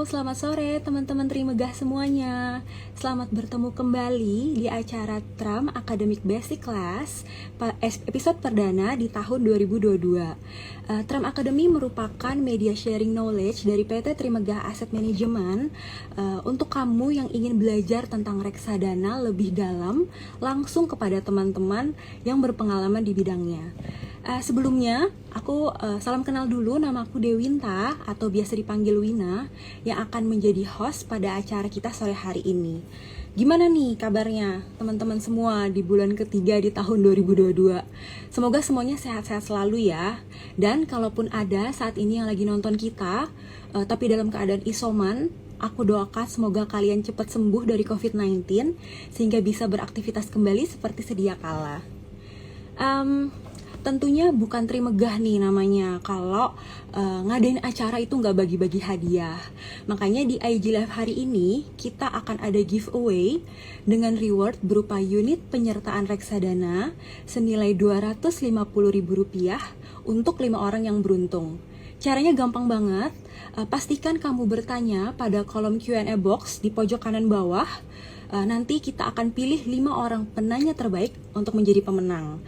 Selamat sore teman-teman Trimegah semuanya. Selamat bertemu kembali di acara Tram Academic Basic Class episode perdana di tahun 2022. Tram Academy merupakan media sharing knowledge dari PT Trimegah Asset Management untuk kamu yang ingin belajar tentang reksadana lebih dalam langsung kepada teman-teman yang berpengalaman di bidangnya. Sebelumnya, aku salam kenal dulu, nama aku Dewinta atau biasa dipanggil Wina yang akan menjadi host pada acara kita sore hari ini. Gimana nih kabarnya teman-teman semua di bulan ketiga di tahun 2022? Semoga semuanya sehat-sehat selalu ya. Dan kalaupun ada saat ini yang lagi nonton kita, tapi dalam keadaan isoman, aku doakan semoga kalian cepat sembuh dari COVID-19 sehingga bisa beraktivitas kembali seperti sedia kala. Tentunya bukan Trimegah nih namanya kalau ngadain acara itu nggak bagi-bagi hadiah. Makanya di IG Live hari ini kita akan ada giveaway dengan reward berupa unit penyertaan reksadana senilai Rp250.000 untuk 5 orang yang beruntung. Caranya gampang banget. Pastikan kamu bertanya pada kolom Q&A box di pojok kanan bawah. Nanti kita akan pilih 5 orang penanya terbaik untuk menjadi pemenang.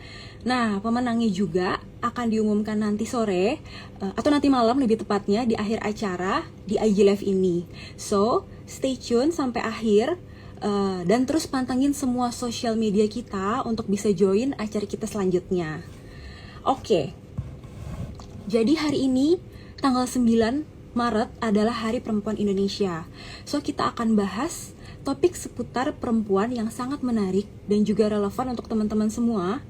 Nah, pemenangnya juga akan diumumkan nanti sore atau nanti malam lebih tepatnya di akhir acara di IG Live ini. So, stay tune sampai akhir dan terus pantengin semua sosial media kita untuk bisa join acara kita selanjutnya. Oke. Jadi hari ini tanggal 9 Maret adalah Hari Perempuan Indonesia. So, kita akan bahas topik seputar perempuan yang sangat menarik dan juga relevan untuk teman-teman semua,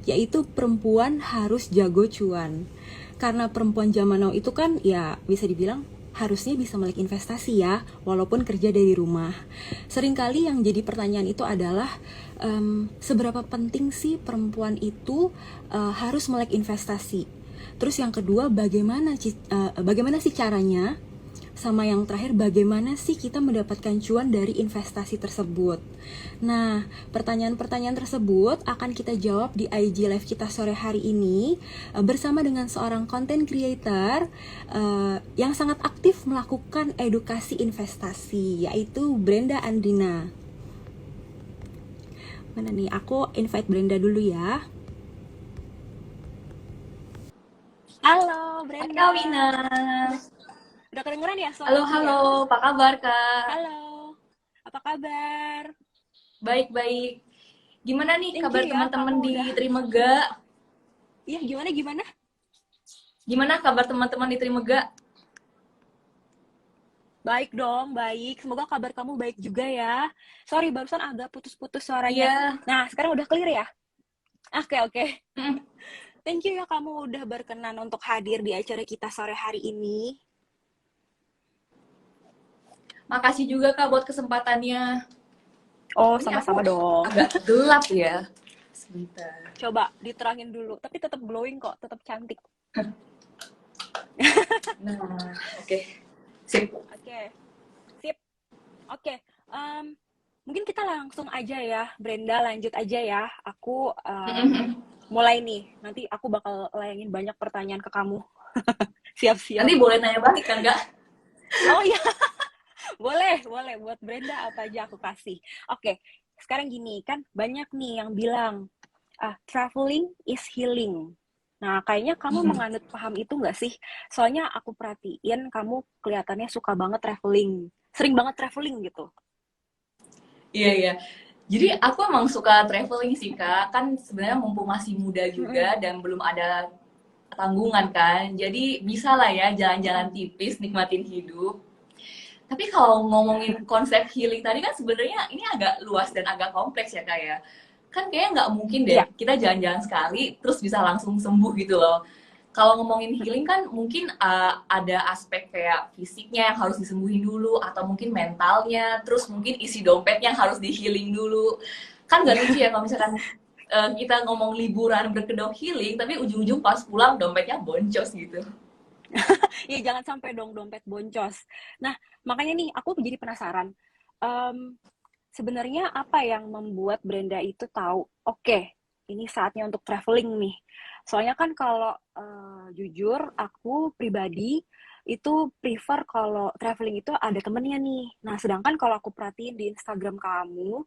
yaitu perempuan harus jago cuan. Karena perempuan zaman now itu kan ya bisa dibilang harusnya bisa melek investasi ya, walaupun kerja dari rumah. Seringkali yang jadi pertanyaan itu adalah seberapa penting sih perempuan itu harus melek investasi. Terus yang kedua, bagaimana sih caranya? Sama yang terakhir, bagaimana sih kita mendapatkan cuan dari investasi tersebut? Nah, pertanyaan-pertanyaan tersebut akan kita jawab di IG Live kita sore hari ini bersama dengan seorang content creator yang sangat aktif melakukan edukasi investasi, yaitu Brenda Andrina. Mana nih? Aku invite Brenda dulu ya. Halo, Hai Brenda. Kak Wina. Udah kedengeran ya Halo, suaraku halo. ya? Apa kabar, Kak? Halo, apa kabar? Baik-baik. Gimana nih Thank kabar you ya, teman-teman kamu di udah. Trimega? Iya, gimana? Gimana kabar teman-teman di Trimega? Baik dong, baik. Semoga kabar kamu baik juga ya. Sorry, barusan agak putus-putus suaranya. Iya. Nah, sekarang udah clear ya? Oke. Mm, Thank you ya kamu udah berkenan untuk hadir di acara kita sore hari ini. Makasih juga Kak buat kesempatannya. Oh, Ini aku sama-sama dong. agak gelap ya. Sebentar. Coba diterangin dulu. Tapi tetap glowing kok, tetap cantik. Nah, oke. Sip. Oke, sip. Oke, mungkin kita langsung aja ya, Brenda, lanjut aja ya. Aku mulai nih. Nanti aku bakal layangin banyak pertanyaan ke kamu. Siap-siap. Nanti boleh nanya balik kan, Kak? Oh iya, boleh. Buat Brenda apa aja aku kasih. Oke, sekarang gini, kan banyak nih yang bilang, traveling is healing. Nah, kayaknya kamu menganut paham itu nggak sih? Soalnya aku perhatiin kamu kelihatannya suka banget traveling. Sering banget traveling gitu. Iya, iya. Jadi aku emang suka traveling sih, Kak. Kan sebenarnya mumpung masih muda Mm-mm. juga dan belum ada tanggungan kan. Jadi bisa lah ya jalan-jalan tipis, nikmatin hidup. Tapi kalau ngomongin konsep healing tadi kan sebenarnya ini agak luas dan agak kompleks ya Kak ya. Kan kayaknya nggak mungkin deh Iya. kita jalan-jalan sekali terus bisa langsung sembuh gitu loh. Kalau ngomongin healing kan mungkin ada aspek kayak fisiknya yang harus disembuhin dulu atau mungkin mentalnya, terus mungkin isi dompet yang harus di healing dulu. Kan nggak lucu ya kalau misalkan kita ngomong liburan berkedok healing tapi ujung-ujung pas pulang dompetnya boncos gitu. Iya, jangan sampai dong dompet boncos. Nah, makanya nih aku jadi penasaran. Em, Sebenarnya apa yang membuat Brenda itu tahu, oke, ini saatnya untuk traveling nih. Soalnya kan kalau jujur, aku pribadi itu prefer kalau traveling itu ada temennya nih. Nah, sedangkan kalau aku perhatiin di Instagram kamu,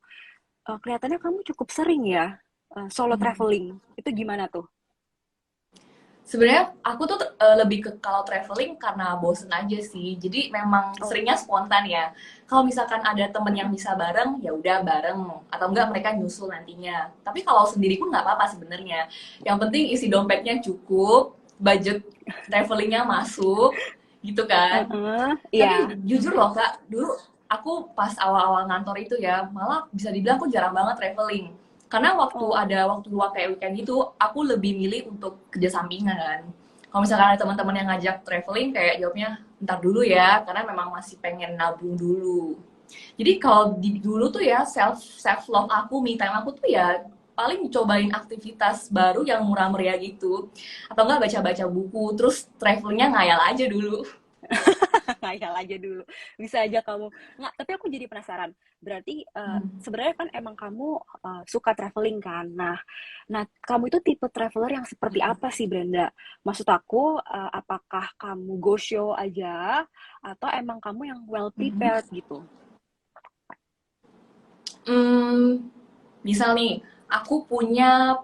kelihatannya kamu cukup sering ya solo traveling. Itu gimana tuh? Sebenarnya aku tuh lebih ke kalau traveling karena bosen aja sih. Jadi memang Oh, seringnya spontan ya. Kalau misalkan ada temen yang bisa bareng, ya udah bareng. Atau enggak mereka nyusul nantinya. Tapi kalau sendiri pun nggak apa-apa sebenarnya. Yang penting isi dompetnya cukup, budget travelingnya masuk, gitu kan. Tapi iya. jujur loh Kak, dulu aku pas awal-awal ngantor itu ya, malah bisa dibilang aku jarang banget traveling. Karena waktu Oh, ada waktu luang kayak weekend itu, aku lebih milih untuk kerja sampingan kan. Kalau misalkan ada teman-teman yang ngajak traveling, kayak jawabnya ntar dulu ya, karena memang masih pengen nabung dulu. Jadi kalau di dulu tuh ya self love aku, me time aku tuh ya paling cobain aktivitas baru yang murah meriah gitu, atau enggak baca-baca buku, terus travelingnya ngayal aja dulu. ngayal aja dulu. Bisa aja kamu. Nggak, tapi aku jadi penasaran. Berarti Hmm. sebenarnya kan emang kamu suka traveling kan. Nah, kamu itu tipe traveler yang seperti apa sih, Brenda? Maksud aku, apakah kamu go show aja atau emang kamu yang well Mhm. prepared gitu? Hmm, misal nih, aku punya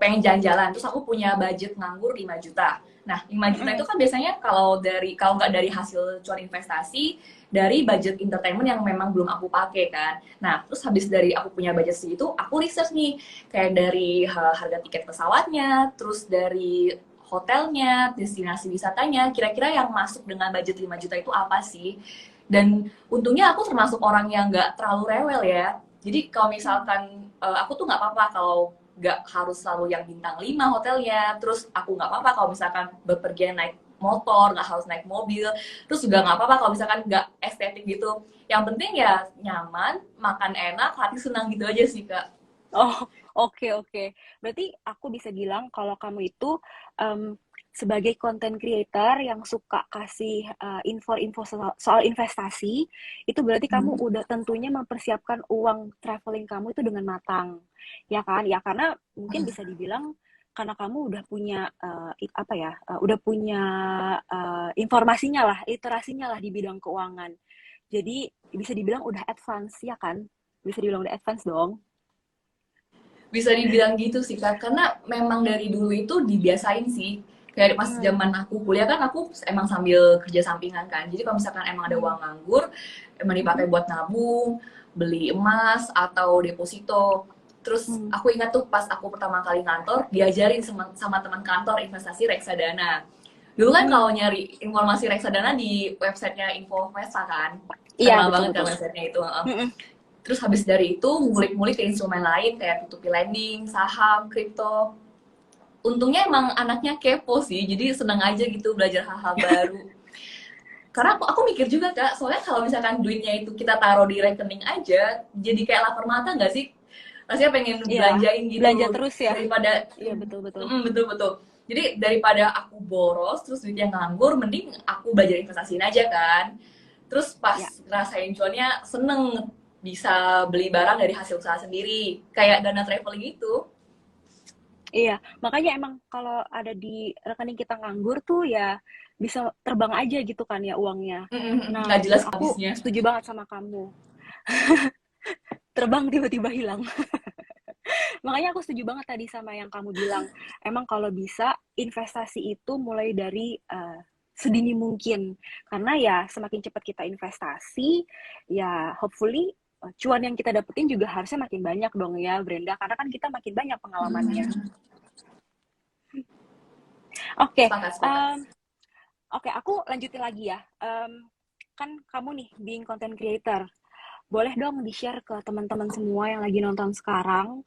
pengen jalan-jalan, terus aku punya budget nganggur 5 juta. Nah, 5 juta itu Mm-mm. kan biasanya kalau nggak dari hasil cuan investasi, dari budget entertainment yang memang belum aku pakai kan. Nah, terus habis dari aku punya budget segitu, aku research nih, kayak dari harga tiket pesawatnya, terus dari hotelnya, destinasi wisatanya, kira-kira yang masuk dengan budget 5 juta itu apa sih? Dan untungnya aku termasuk orang yang nggak terlalu rewel ya. Jadi kalau misalkan aku tuh nggak apa-apa kalau nggak harus selalu yang bintang 5 hotelnya. Terus aku nggak apa-apa kalau misalkan bepergian naik motor, nggak harus naik mobil. Terus juga nggak apa-apa kalau misalkan nggak estetik gitu. Yang penting ya nyaman, makan enak, hati senang gitu aja sih Kak. Oh, oke oke. Berarti aku bisa bilang kalau kamu itu em, sebagai content creator yang suka kasih info-info soal investasi, itu berarti kamu Hmm. udah tentunya mempersiapkan uang traveling kamu itu dengan matang, ya kan? Ya karena mungkin bisa dibilang karena kamu udah punya apa ya, udah punya informasinya lah, literasinya lah di bidang keuangan. Jadi bisa dibilang udah advance, ya kan? Bisa dibilang udah advance dong. Bisa dibilang gitu sih Kak, karena memang dari dulu itu dibiasain sih. Kayak pas Hmm. zaman aku kuliah kan aku emang sambil kerja sampingan kan. Jadi kalau misalkan emang ada Hmm. uang nganggur, emang dipakai Mhm. buat nabung, beli emas atau deposito. Terus Hmm. aku ingat tuh pas aku pertama kali ngantor, diajarin sama teman kantor investasi reksadana. Dulu kan kalau Hmm. nyari informasi reksadana di websitenya Infovesta kan, Iya, terkenal betul banget kan betul. websitenya itu. Mhm. Terus habis dari itu ngulik-ngulik ke instrumen lain kayak P2P lending, saham, kripto. Untungnya emang anaknya kepo sih, jadi seneng aja gitu belajar hal-hal baru. Karena aku mikir juga Kak, soalnya kalau misalkan duitnya itu kita taruh di rekening aja, jadi kayak lapar mata nggak sih? Rasanya pengen Iya, belanjain belanja gitu terus ya. daripada Iya, betul betul. betul-betul. Jadi daripada aku boros terus duitnya nganggur, mending aku belajar investasiin aja kan. Terus pas Ya. ngerasain cuannya seneng bisa beli barang dari hasil usaha sendiri, kayak dana traveling itu. Iya, makanya emang kalau ada di rekening kita nganggur tuh ya bisa terbang aja gitu kan ya uangnya. Nah, Nggak itu jelas aku habisnya. setuju banget sama kamu. Terbang tiba-tiba hilang. Makanya aku setuju banget tadi sama yang kamu bilang. Emang kalau bisa investasi itu mulai dari sedini mungkin. Karena ya semakin cepat kita investasi, ya hopefully cuan yang kita dapetin juga harusnya makin banyak dong ya, Brenda. Karena kan kita makin banyak pengalamannya. Oke, Sepakat, sepakat. oke, aku lanjutin lagi ya. Kan kamu nih being content creator, boleh dong di-share ke teman-teman semua yang lagi nonton sekarang.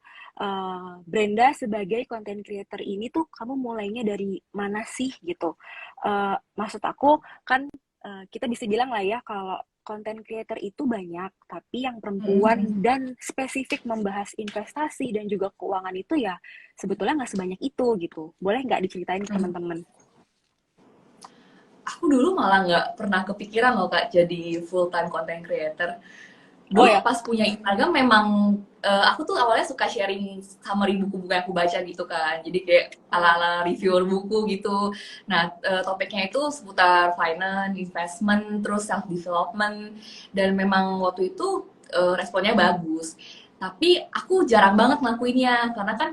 Brenda sebagai content creator ini tuh kamu mulainya dari mana sih gitu? Maksud aku kan kita bisa bilang lah ya kalau content creator itu banyak, tapi yang perempuan dan spesifik membahas investasi dan juga keuangan itu ya sebetulnya nggak sebanyak itu gitu. Boleh nggak diceritain ke Hmm. teman-teman? Aku dulu malah nggak pernah kepikiran loh Kak jadi full time content creator. Oh dulu ya. pas punya Instagram memang aku tuh awalnya suka sharing summary buku-buku yang aku baca gitu kan. Jadi kayak Oh. ala-ala reviewer buku gitu. Nah, topiknya itu seputar finance, investment, terus self development, dan memang waktu itu responnya bagus. Tapi aku jarang banget ngelakuinnya karena kan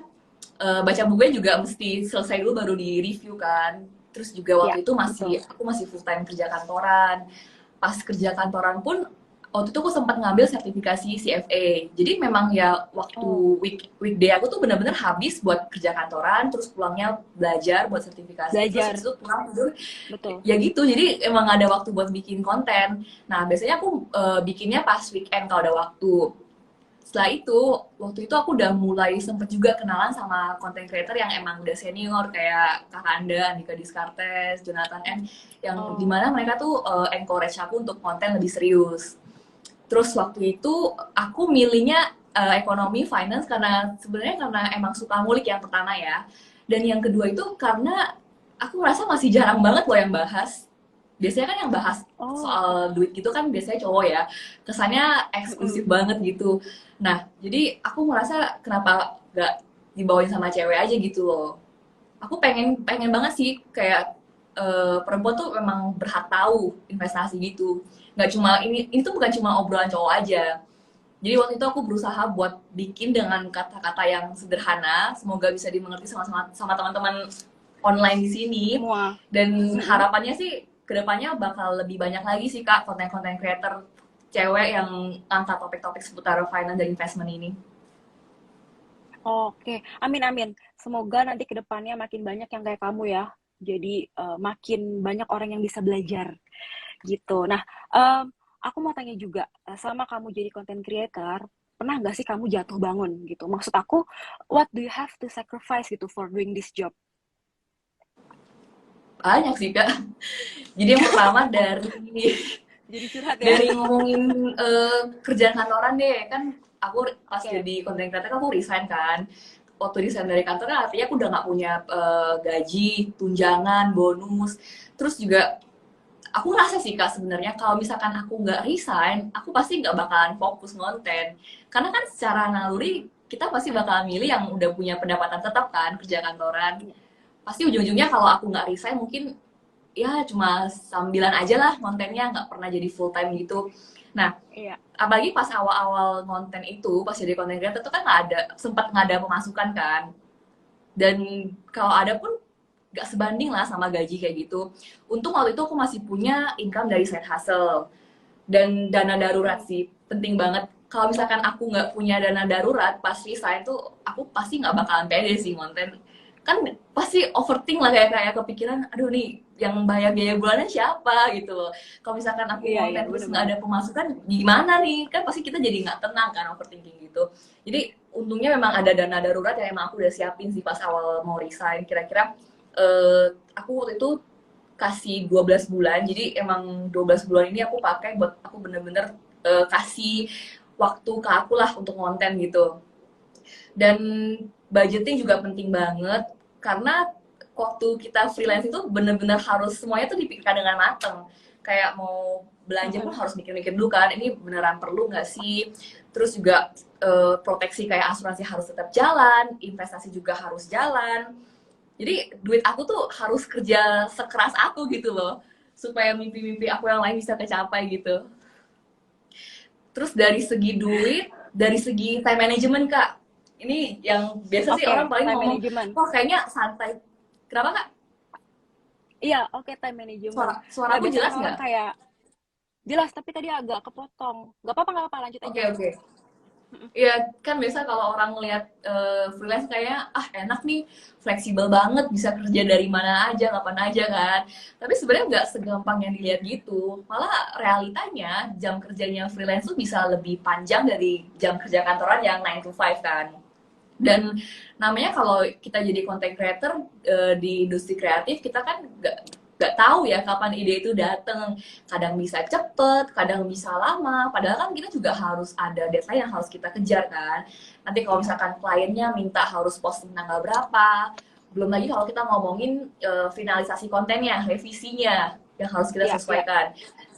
baca bukunya juga mesti selesai dulu baru di review kan. Terus juga Ya, waktu itu betul. aku masih full time kerja kantoran. Pas kerja kantoran pun waktu itu aku sempat ngambil sertifikasi CFA. Jadi memang ya waktu Oh, weekday aku tuh benar-benar habis buat kerja kantoran, terus pulangnya belajar buat sertifikasi, terus habis belajar. itu pulang tidur. Betul. Ya gitu, jadi emang ada waktu buat bikin konten. Nah, biasanya aku bikinnya pas weekend kalau ada waktu. Setelah itu, waktu itu aku udah mulai sempet juga kenalan sama content creator yang emang udah senior kayak Kakak Anda, Andika Diskartes, Jonathan N, yang Oh. dimana mereka tuh encourage aku untuk konten lebih serius. Terus waktu itu aku milihnya ekonomi finance karena sebenarnya karena emang suka ngulik yang pertama ya. Dan yang kedua itu karena aku rasa masih jarang banget loh yang bahas. Biasanya kan yang bahas Oh, oke. soal duit gitu kan biasanya cowok ya. Kesannya eksklusif Mm-mm. banget gitu. Nah, jadi aku merasa kenapa gak dibawain sama cewek aja gitu loh. Aku pengen pengen banget sih kayak perempuan tuh memang berhak tahu investasi gitu. Nggak cuma ini tuh bukan cuma obrolan cowok aja. Jadi waktu itu aku berusaha buat bikin dengan kata-kata yang sederhana, semoga bisa dimengerti sama teman-teman online di sini. Semua. Dan Mm-mm. harapannya sih kedepannya bakal lebih banyak lagi sih kak konten-konten creator cewek yang angkat topik-topik seputar finance dan investment ini. Oke, amin amin. Semoga nanti ke depannya makin banyak yang kayak kamu ya. Jadi makin banyak orang yang bisa belajar gitu. Nah, aku mau tanya juga, selama kamu jadi content creator, pernah nggak sih kamu jatuh bangun gitu? Maksud aku, what do you have to sacrifice gitu for doing this job? Banyak sih kak. Jadi yang pertama dari Jadi curhat ya? dari ngomongin kerjaan kantoran deh kan aku pas Oke. jadi content creator aku resign kan. Waktu resign dari kantor kan artinya aku udah nggak punya gaji, tunjangan, bonus. Terus juga aku ngerasa sih kak sebenarnya kalau misalkan aku nggak resign, aku pasti nggak bakalan fokus konten. Karena kan secara naluri kita pasti bakalan milih yang udah punya pendapatan tetap kan kerja kantoran. Iya. Pasti ujung-ujungnya kalau aku nggak resign mungkin ya cuma sambilan aja lah kontennya nggak pernah jadi full time gitu. Nah, Iya. apalagi pas awal-awal konten itu pas jadi content creator itu kan nggak ada sempat nggak ada pemasukan kan, dan kalau ada pun nggak sebanding lah sama gaji kayak gitu. Untung waktu itu aku masih punya income dari side hustle dan dana darurat Oh. sih penting banget. Kalau misalkan aku nggak punya dana darurat pas resign tuh aku pasti nggak bakalan pede sih konten. Kan pasti overthink lah kayak kepikiran aduh nih yang bayar biaya bulanan siapa gitu loh. Kalau misalkan aku Iya, iya, konten terus bener nggak banget. ada pemasukan gimana nih, kan pasti kita jadi nggak tenang kan overthinking gitu. Jadi untungnya memang ada dana darurat yang emang aku udah siapin sih pas awal mau resign. Kira-kira aku waktu itu kasih 12 bulan, jadi emang 12 bulan ini aku pakai buat aku bener-bener kasih waktu ke aku lah untuk konten gitu. Dan budgeting juga penting banget karena waktu kita freelance itu bener-bener harus semuanya tuh dipikirkan dengan mateng. Kayak mau belanja pun Mm-mm. harus mikir-mikir dulu kan, ini beneran perlu nggak sih? Terus juga proteksi kayak asuransi harus tetap jalan, investasi juga harus jalan. Jadi duit aku tuh harus kerja sekeras aku gitu loh, supaya mimpi-mimpi aku yang lain bisa tercapai gitu. Terus dari segi duit, dari segi time management kak, ini yang biasa sih orang Oke, paling time ngomong, management. wah kayaknya santai. Kenapa kak? Iya, oke, time management. Suara Nah, aku biasanya jelas kan orang nggak? kayak jelas, tapi tadi agak kepotong. Gak apa-apa, lanjut Oke aja. oke. Mm-mm. Iya kan biasa kalau orang ngelihat freelance kayaknya ah enak nih, fleksibel banget, bisa kerja dari mana aja, kapan aja kan. Tapi sebenarnya nggak segampang yang dilihat gitu. Malah realitanya jam kerjanya freelance tuh bisa lebih panjang dari jam kerja kantoran yang 9 to 5 kan. Dan namanya kalau kita jadi content creator di industri kreatif, kita kan nggak tahu ya kapan ide itu dateng. Kadang bisa cepet, kadang bisa lama, padahal kan kita juga harus ada deadline yang harus kita kejar kan. Nanti kalau Iya. misalkan kliennya minta harus posting tanggal berapa, belum lagi kalau kita ngomongin finalisasi kontennya, revisinya. yang harus kita Iya, iya. sesuaikan.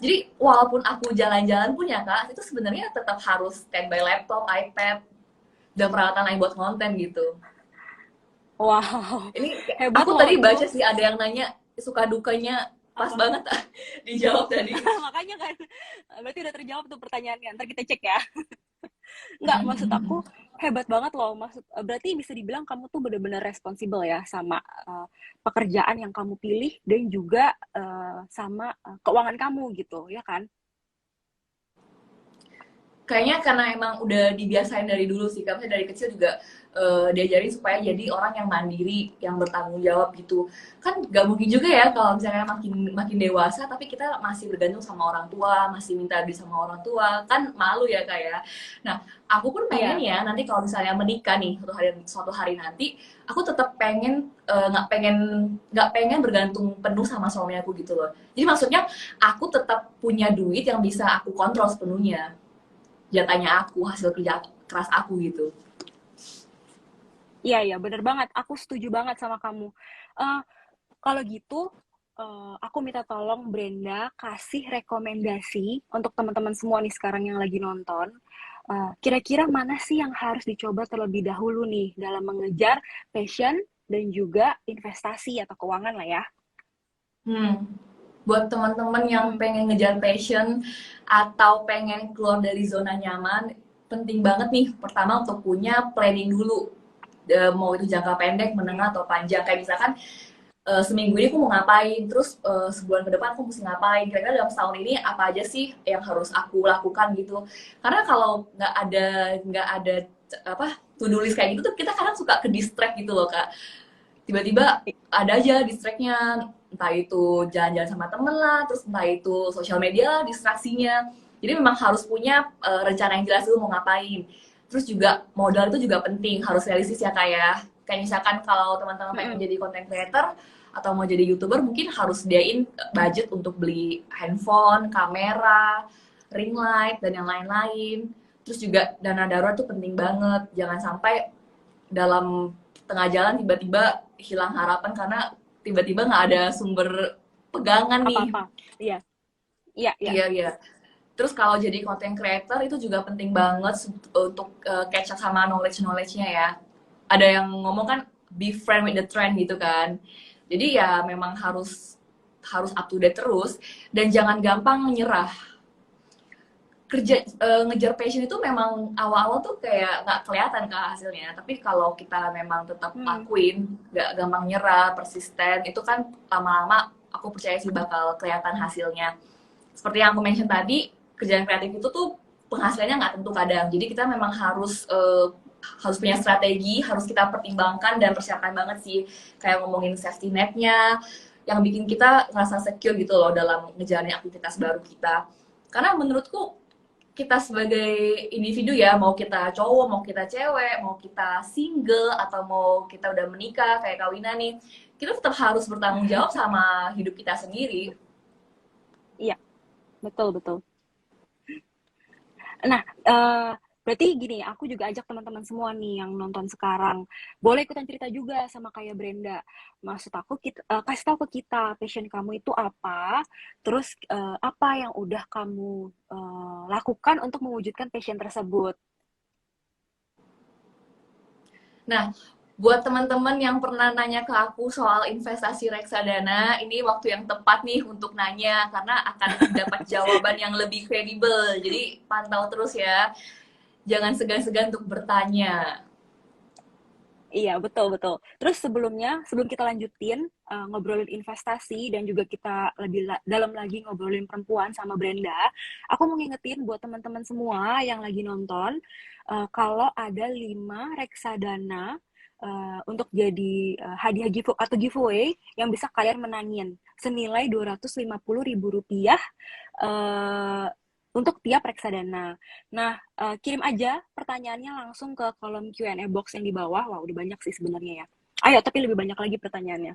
Jadi walaupun aku jalan-jalan pun ya Kak, itu sebenarnya tetap harus standby laptop, iPad, dan peralatan lain buat konten gitu. Wow, Ini hebat aku loh tadi itu. baca sih ada yang nanya suka dukanya, pas Apa? banget dijawab tadi. Makanya kan, berarti udah terjawab tuh pertanyaannya. Ntar kita cek ya. Nggak, maksud aku hebat banget loh. Berarti bisa dibilang kamu tuh bener-bener responsibel ya sama pekerjaan yang kamu pilih dan juga sama keuangan kamu gitu, ya kan? Kayaknya karena emang udah dibiasain dari dulu sih, karena dari kecil juga diajarin supaya jadi orang yang mandiri, yang bertanggung jawab gitu. Kan gak mungkin juga ya kalau misalnya makin makin dewasa, tapi kita masih bergantung sama orang tua, masih minta duit sama orang tua, kan malu ya kak ya. Nah, aku pun pengen Iya. ya nanti kalau misalnya menikah nih suatu hari nanti, aku tetap pengen nggak pengen bergantung penuh sama suami aku gitu loh. Jadi maksudnya aku tetap punya duit yang bisa aku kontrol sepenuhnya, jatahnya aku, hasil kerja keras aku gitu. Iya, iya, bener banget. Aku setuju banget sama kamu. Eh, Kalau gitu, aku minta tolong Brenda kasih rekomendasi untuk teman-teman semua nih sekarang yang lagi nonton. Kira-kira mana sih yang harus dicoba terlebih dahulu nih dalam mengejar passion dan juga investasi atau keuangan lah ya. Hmm. Buat teman-teman yang Mm-mm. pengen ngejar passion atau pengen keluar dari zona nyaman, penting banget nih pertama untuk punya planning dulu. Mau itu jangka pendek, menengah atau panjang. Kayak misalkan seminggu ini aku mau ngapain, terus sebulan ke depan aku mesti ngapain, kira-kira dalam setahun ini apa aja sih yang harus aku lakukan gitu. Karena kalau nggak ada apa to do list kayak gitu tuh kita kadang suka ke distract gitu loh kak, tiba-tiba ada aja distractnya, entah itu jalan-jalan sama temen lah, terus entah itu sosial media lah distraksinya. Jadi memang harus punya rencana yang jelas dulu mau ngapain. Terus juga modal itu juga penting, harus realistis ya kak ya. Kayak misalkan kalau teman-teman pengen Mm-mm. jadi content creator atau mau jadi youtuber, mungkin harus sediain budget untuk beli handphone, kamera, ring light dan yang lain-lain. Terus juga dana darurat tuh penting banget, jangan sampai dalam tengah jalan tiba-tiba hilang harapan karena tiba-tiba nggak ada sumber pegangan nih. Apa-apa. Iya, iya, iya. Iya, iya. Terus kalau jadi content creator itu juga penting banget untuk catch up sama knowledge-knowledge-nya ya. Ada yang ngomong kan be friend with the trend gitu kan. Jadi ya memang harus harus up to date terus dan jangan gampang menyerah. Ngejar passion itu memang awal-awal tuh kayak nggak kelihatan kak hasilnya, tapi kalau kita memang tetap Hmm. lakuin, nggak gampang nyerah, persisten, itu kan lama-lama aku percaya sih bakal kelihatan hasilnya. Seperti yang aku mention tadi, kerjaan kreatif itu tuh penghasilannya nggak tentu kadang, jadi kita memang harus punya strategi, harus kita pertimbangkan dan persiapkan banget sih, kayak ngomongin safety netnya yang bikin kita ngerasa secure gitu loh dalam ngejalanin aktivitas baru kita. Karena menurutku kita sebagai individu ya, mau kita cowok, mau kita cewek, mau kita single, atau mau kita udah menikah kayak kawinan nih, kita tetap harus bertanggung jawab sama hidup kita sendiri. Iya, betul, betul. Nah, berarti gini, aku juga ajak teman-teman semua nih yang nonton sekarang, boleh ikutan cerita juga sama kayak Brenda. Maksud aku, kasih tahu ke kita passion kamu itu apa, terus apa yang udah kamu lakukan untuk mewujudkan passion tersebut. Nah, buat teman-teman yang pernah nanya ke aku soal investasi reksadana, ini waktu yang tepat nih untuk nanya karena akan dapat jawaban yang lebih kredibel. Jadi pantau terus ya, jangan segan-segan untuk bertanya. Iya, betul, betul. Terus sebelumnya, sebelum kita lanjutin ngobrolin investasi dan juga kita lebih dalam lagi ngobrolin perempuan sama Brenda, aku mau ngingetin buat teman-teman semua yang lagi nonton, kalau ada 5 reksadana untuk jadi hadiah atau giveaway yang bisa kalian menangin senilai Rp250.000 untuk tiap reksadana. Nah, kirim aja pertanyaannya langsung ke kolom Q&A box yang di bawah. Wah, udah banyak sih sebenarnya ya. Ayo, tapi lebih banyak lagi pertanyaannya.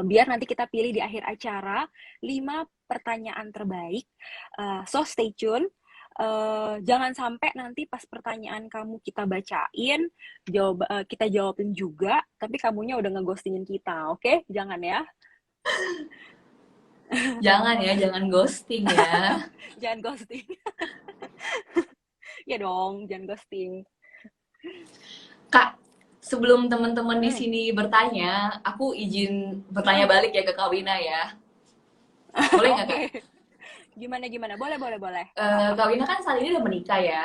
Biar nanti kita pilih di akhir acara 5 pertanyaan terbaik. So, stay tune. Jangan sampai nanti pas pertanyaan kamu kita bacain, kita jawabin juga, tapi kamunya udah ngeghostingin kita, oke? Jangan ya. Jangan ya, jangan ghosting ya. Jangan ghosting. Ya dong, jangan ghosting. Kak, sebelum teman-teman di Hmm, sini bertanya, aku izin bertanya mm-mm. balik ya ke Kak Wina ya. Boleh nggak, Kak? Oke. Gimana gimana? Boleh boleh boleh. Kak Wina kan saat ini udah menikah ya.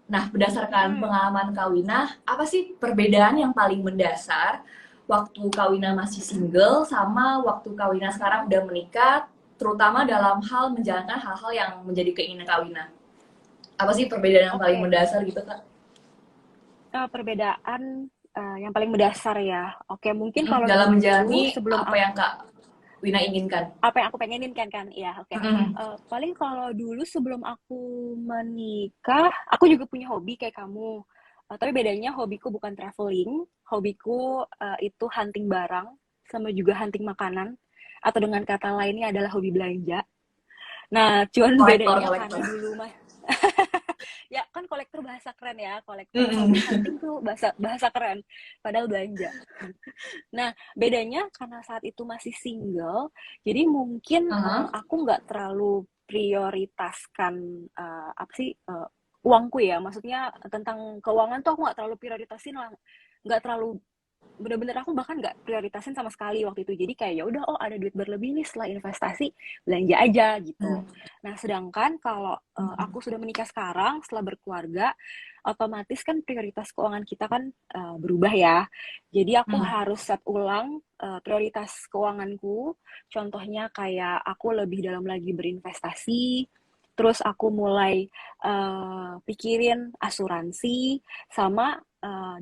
Nah, berdasarkan Mm-mm. pengalaman Kak Wina, apa sih perbedaan yang paling mendasar waktu Kak Wina masih Mm-mm. single sama waktu Kak Wina sekarang udah menikah, terutama dalam hal menjalankan hal-hal yang menjadi keinginan Kak Wina? Apa sih perbedaan yang paling Oke. mendasar gitu, Kak? Perbedaan yang paling mendasar ya. Oke, mungkin kalau Dalam dulu menjalani sebelum apa yang Kak Wina inginkan. apa yang aku pengenin kan ya oke. Mm-mm. Paling kalau dulu sebelum aku menikah aku juga punya hobi kayak kamu. Tapi bedanya hobiku bukan traveling, hobiku itu hunting barang sama juga hunting makanan, atau dengan kata lainnya adalah hobi belanja. Nah cuman Kolektor, bedanya kolektor. karena dulu mah ya kan kolektor bahasa keren ya, kolektor Mm-mm. sama hunting tuh bahasa bahasa keren, padahal belanja. Nah, bedanya karena saat itu masih single, jadi mungkin Uh-huh. aku nggak terlalu prioritaskan apa sih uangku ya. Maksudnya tentang keuangan tuh aku nggak terlalu prioritasin lah, nggak terlalu bener-bener aku bahkan nggak prioritasin sama sekali waktu itu. Jadi kayak ya udah oh ada duit berlebih nih setelah investasi belanja aja gitu. Nah, sedangkan kalau aku sudah menikah sekarang setelah berkeluarga, otomatis kan prioritas keuangan kita kan berubah ya. Jadi aku Mm. harus set ulang prioritas keuanganku. Contohnya kayak aku lebih dalam lagi berinvestasi, terus aku mulai pikirin asuransi sama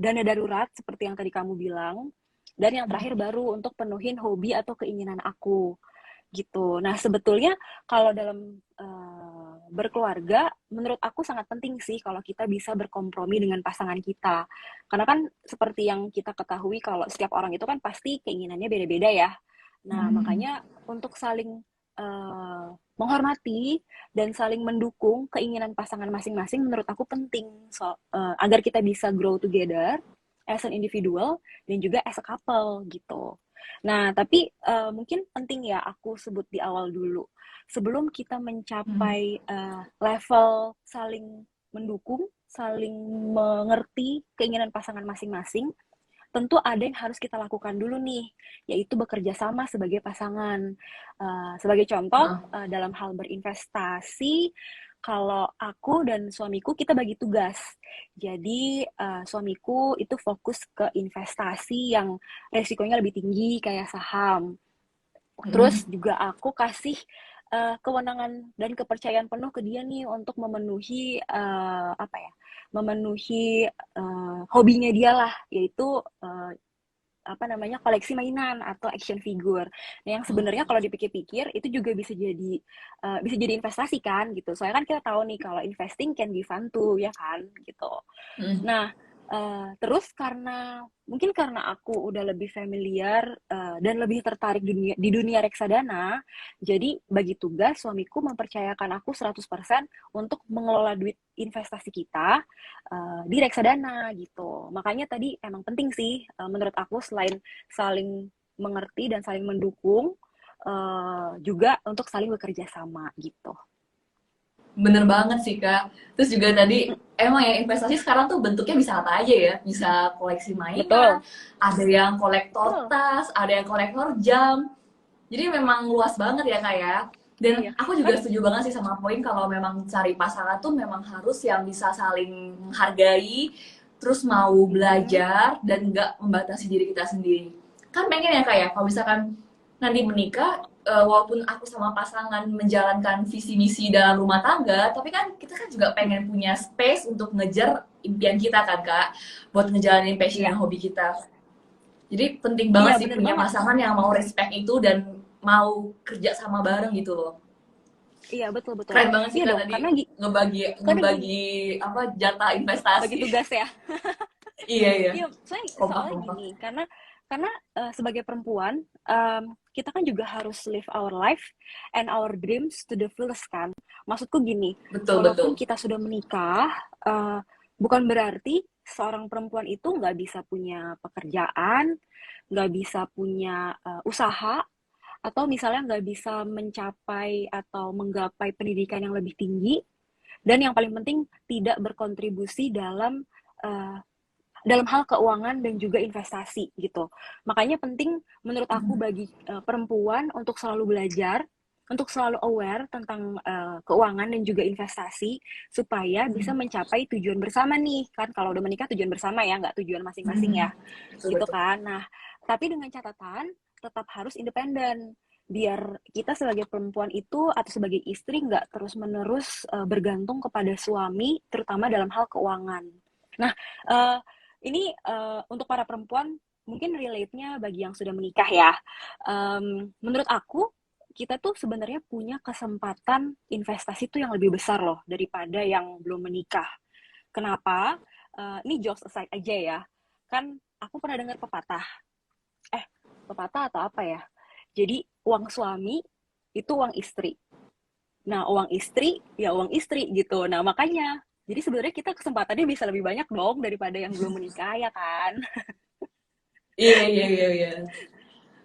dana darurat seperti yang tadi kamu bilang. Dan yang terakhir baru untuk penuhin hobi atau keinginan aku gitu. Nah, sebetulnya kalau dalam berkeluarga, menurut aku sangat penting sih kalau kita bisa berkompromi dengan pasangan kita. Karena kan seperti yang kita ketahui kalau setiap orang itu kan pasti keinginannya beda-beda ya. Nah, Mm. makanya untuk saling menghormati dan saling mendukung keinginan pasangan masing-masing menurut aku penting agar kita bisa grow together as an individual dan juga as a couple gitu. Nah, tapi mungkin penting ya aku sebut di awal dulu. Sebelum kita Mm. mencapai level saling mendukung, saling mengerti keinginan pasangan masing-masing, tentu ada yang harus kita lakukan dulu nih, yaitu bekerja sama sebagai pasangan. Sebagai contoh, Uh-uh. dalam hal berinvestasi, kalau aku dan suamiku kita bagi tugas. Jadi suamiku itu fokus ke investasi yang resikonya lebih tinggi kayak saham. Terus Mm. juga aku kasih kewenangan dan kepercayaan penuh ke dia nih untuk memenuhi apa ya? Memenuhi hobinya dia lah, yaitu apa namanya koleksi mainan atau action figure. Nah, yang sebenarnya kalau dipikir-pikir itu juga bisa jadi investasi kan gitu. Soalnya kan kita tahu nih kalau investing can be fun tuh ya kan gitu. Mm. Nah, terus karena aku udah lebih familiar dan lebih tertarik di dunia reksadana, jadi bagi tugas suamiku mempercayakan aku 100% untuk mengelola duit investasi kita di reksadana gitu. Makanya tadi emang penting sih menurut aku selain saling mengerti dan saling mendukung juga untuk saling bekerja sama gitu. Bener banget sih, Kak. Terus juga tadi emang ya investasi sekarang tuh bentuknya bisa apa aja ya. Bisa koleksi mainan, Betul, ada yang kolektor betul. tas, ada yang kolektor jam. Jadi memang luas banget ya, Kak ya. Dan Iya, aku kan juga setuju banget sih sama poin kalau memang cari pasangan tuh memang harus yang bisa saling menghargai, terus mau mm-mm, belajar dan nggak membatasi diri kita sendiri. Kan pengen ya, Kak ya, kalau misalkan nanti menikah, walaupun aku sama pasangan menjalankan visi misi dalam rumah tangga, tapi kan kita kan juga pengen punya space untuk ngejar impian kita kan, Kak, buat ngejalanin passion iya, dan hobi kita. Jadi penting iya banget sih bener punya banget. pasangan yang mau respect itu dan mau kerja sama bareng gitu loh. Iya betul betul. Keren banget sih Iya Kak dong, tadi karena ngebagi kadang gini, ngebagi apa jatah bagi investasi. tugas ya. Iya iya. Iya, soalnya Kompak-kompak. gini, karena sebagai perempuan kita kan juga harus live our life and our dreams to the fullest kan. Maksudku gini, Betul walaupun betul. kita sudah menikah, eh, bukan berarti seorang perempuan itu nggak bisa punya pekerjaan, nggak bisa punya usaha atau misalnya nggak bisa mencapai atau menggapai pendidikan yang lebih tinggi, dan yang paling penting tidak berkontribusi uh, dalam hal keuangan dan juga investasi gitu. Makanya penting menurut aku bagi perempuan untuk selalu belajar, untuk selalu aware tentang keuangan dan juga investasi supaya bisa mencapai tujuan bersama nih. Kan kalau udah menikah tujuan bersama ya, nggak tujuan masing-masing ya. Gitu Betul-betul. kan. Nah, tapi dengan catatan tetap harus independen biar kita sebagai perempuan itu atau sebagai istri nggak terus-menerus bergantung kepada suami, terutama dalam hal keuangan. Nah, uh, ini untuk para perempuan mungkin relate-nya bagi yang sudah menikah ya. Menurut aku kita tuh sebenarnya punya kesempatan investasi tuh yang lebih besar loh daripada yang belum menikah. Kenapa? Ini jokes aside aja ya. Kan aku pernah dengar pepatah. Pepatah atau apa ya? Jadi uang suami itu uang istri. Nah, uang istri ya uang istri gitu. Nah, makanya jadi sebenarnya kita kesempatannya bisa lebih banyak dong daripada yang belum menikah ya kan? Iya, iya, iya, iya.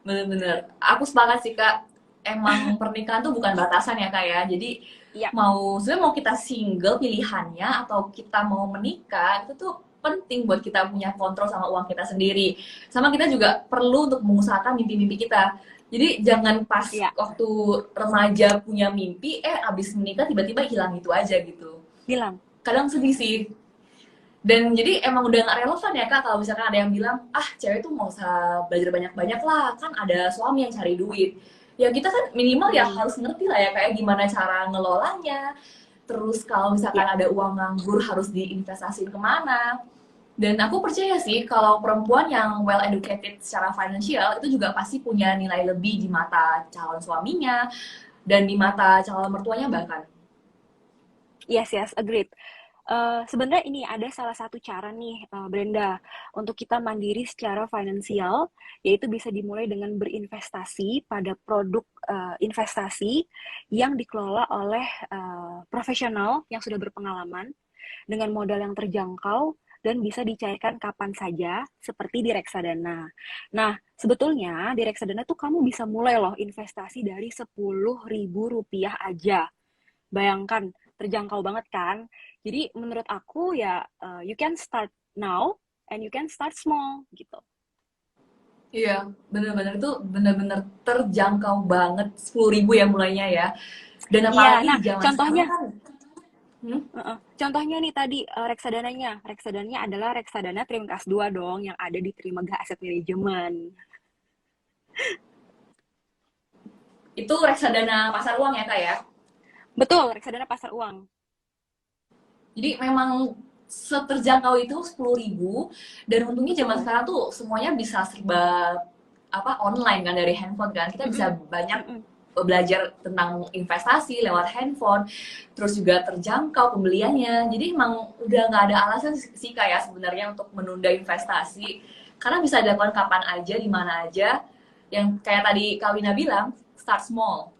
Bener-bener. Aku sepakat sih, Kak. Emang pernikahan tuh bukan batasan ya, Kak ya. Jadi Iya, sebenarnya mau kita single pilihannya atau kita mau menikah, itu tuh penting buat kita punya kontrol sama uang kita sendiri. Sama kita juga perlu untuk mengusahakan mimpi-mimpi kita. Jadi jangan pas iya, waktu remaja punya mimpi, abis menikah tiba-tiba hilang itu aja gitu. bilang. Kadang sedih sih. Dan jadi emang udah gak relevan ya Kak kalau misalkan ada yang bilang, ah cewek tuh nggak usah belajar banyak-banyak lah, kan ada suami yang cari duit. Ya kita kan minimal ya Mm, harus ngerti lah ya kayak gimana cara ngelolanya. Terus kalau misalkan ya, ada uang nganggur harus diinvestasiin kemana. Dan aku percaya sih kalau perempuan yang well educated secara financial itu juga pasti punya nilai lebih di mata calon suaminya dan di mata calon mertuanya bahkan. yes, yes, agreed. Sebenarnya ini ada salah satu cara nih, Brenda, untuk kita mandiri secara finansial, yaitu bisa dimulai dengan berinvestasi pada produk investasi yang dikelola oleh profesional yang sudah berpengalaman dengan modal yang terjangkau dan bisa dicairkan kapan saja seperti di reksadana. Nah, sebetulnya di reksadana tuh kamu bisa mulai loh investasi dari Rp10.000 aja. Bayangkan, terjangkau banget kan? Jadi menurut aku ya you can start now and you can start small gitu. Iya, bener-bener itu bener-bener terjangkau banget 10.000 ya mulainya ya. Dan Iya, apalagi nah di zaman sekarang contohnya, kan, hmm, contohnya nih tadi reksadananya. Reksadananya adalah reksadana Trimkas 2 dong yang ada di Trimegah Asset Management. itu reksadana pasar uang ya kak ya. Betul, reksadana pasar uang. Jadi memang seterjangkau itu 10.000 dan untungnya zaman Betul. sekarang tuh semuanya bisa serba apa online kan dari handphone kan. Kita bisa Mm-mm. banyak Mm-mm. belajar tentang investasi lewat handphone, terus juga terjangkau pembeliannya. Jadi emang udah nggak ada alasan sih kayak sebenarnya untuk menunda investasi karena bisa dilakukan kapan aja, di mana aja. Yang kayak tadi Kawina bilang, start small.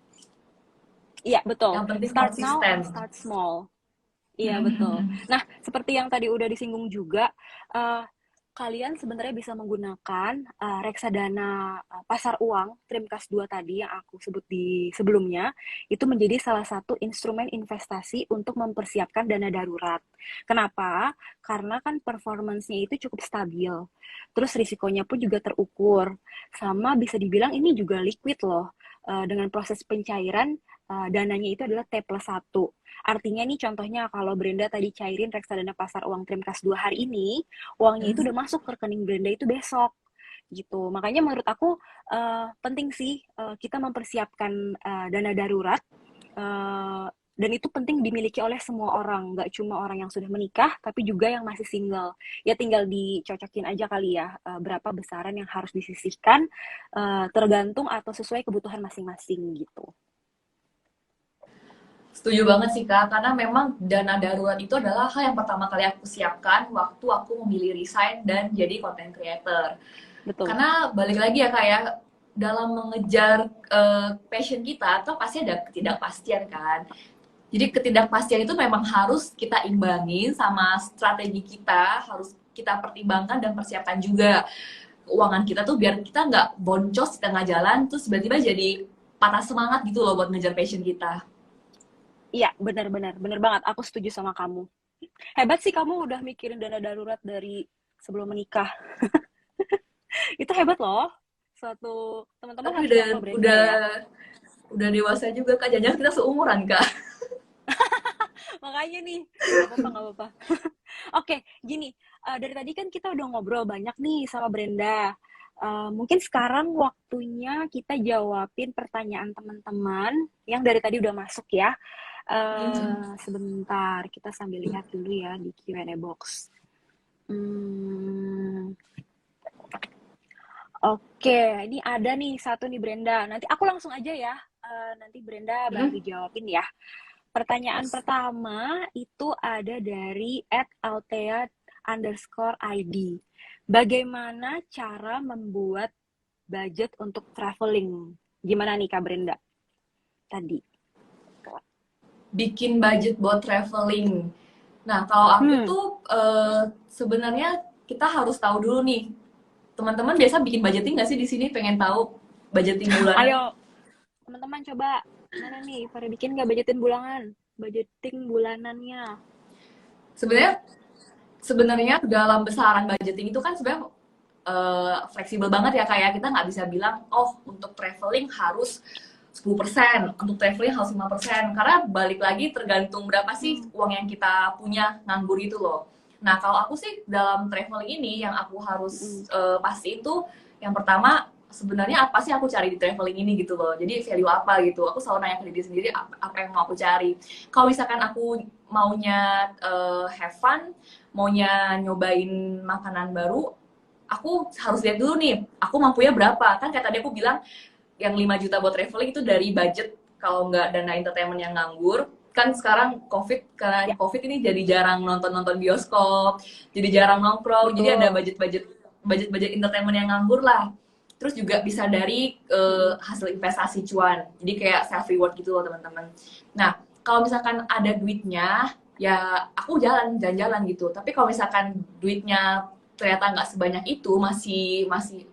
Iya, betul. Yang penting Start now konsisten. and start small. Iya, betul. Nah, seperti yang tadi udah disinggung juga, eh, kalian sebenarnya bisa menggunakan reksadana pasar uang Trimkas 2 tadi yang aku sebut di sebelumnya, itu menjadi salah satu instrumen investasi untuk mempersiapkan dana darurat. Kenapa? Karena kan performance-nya itu cukup stabil. Terus risikonya pun juga terukur. Sama bisa dibilang ini juga liquid loh. Dengan proses pencairan dananya itu adalah T+1. Artinya nih contohnya kalau Brenda tadi cairin reksadana pasar uang Trimkas 2 hari ini, uangnya itu udah masuk ke rekening Brenda itu besok gitu. Makanya menurut aku penting sih kita mempersiapkan dana darurat dan itu penting dimiliki oleh semua orang, nggak cuma orang yang sudah menikah, tapi juga yang masih single. Ya tinggal dicocokin aja kali ya berapa besaran yang harus disisihkan tergantung atau sesuai kebutuhan masing-masing gitu. Setuju banget sih Kak, karena memang dana darurat itu adalah hal yang pertama kali aku siapkan waktu aku memilih resign dan jadi content creator. Betul. Karena balik lagi ya Kak ya, dalam mengejar passion kita tuh pasti ada ketidakpastian kan. Jadi ketidakpastian itu memang harus kita imbangin sama strategi kita, harus kita pertimbangkan dan persiapkan juga. keuangan kita tuh biar kita nggak boncos di tengah jalan terus tiba-tiba jadi patah semangat gitu loh buat ngejar passion kita. Iya, benar-benar, benar banget. Aku setuju sama kamu. Hebat sih kamu udah mikirin dana darurat dari sebelum menikah. Itu hebat loh. Suatu teman-teman Tapi harus udah contoh Brenda udah ya. udah dewasa juga Kak, jangan kita seumuran Kak. Makanya nih, nggak apa-apa, nggak apa-apa. Oke, gini, dari tadi kan kita udah ngobrol banyak nih sama Brenda. Mungkin sekarang waktunya kita jawabin pertanyaan teman-teman yang dari tadi udah masuk ya. Sebentar, kita sambil lihat dulu ya di Q&A box. Oke, ini ada nih satu nih Brenda. Nanti aku langsung aja ya. Nanti Brenda bantu jawabin ya. Pertanyaan pertama itu ada dari @altea_id. Bagaimana cara membuat budget untuk traveling? Gimana nih Kak Brenda? Tadi. Bikin budget buat traveling. Nah, kalau aku tuh sebenarnya kita harus tahu dulu nih. Teman-teman biasa bikin budgeting nggak sih di sini? Pengen tahu budgeting bulanan? Ayo, teman-teman coba. Mana nih? Pada bikin nggak budgeting bulanannya? Sebenarnya dalam besaran budgeting itu kan sebenarnya fleksibel banget ya kayak kita nggak bisa bilang oh untuk traveling harus 10%, untuk traveling harus 5%, karena balik lagi tergantung berapa sih uang yang kita punya nganggur itu loh. Nah kalau aku sih dalam traveling ini yang aku harus pasti itu yang pertama sebenarnya apa sih aku cari di traveling ini gitu loh. Jadi value apa gitu. Aku selalu nanya ke diri sendiri apa yang mau aku cari. Kalau misalkan aku maunya have fun, maunya nyobain makanan baru, aku harus lihat dulu nih, aku mampunya berapa. Kan kayak tadi aku bilang yang 5 juta buat traveling itu dari budget kalau nggak dana entertainment yang nganggur. Kan sekarang karena COVID ini jadi jarang nonton bioskop, jadi jarang nongkrong, jadi ada budget entertainment yang nganggur lah. Terus juga bisa dari hasil investasi cuan, jadi kayak self reward gitu loh teman-teman. Nah kalau misalkan ada duitnya, ya aku jalan-jalan gitu. Tapi kalau misalkan duitnya ternyata nggak sebanyak itu, masih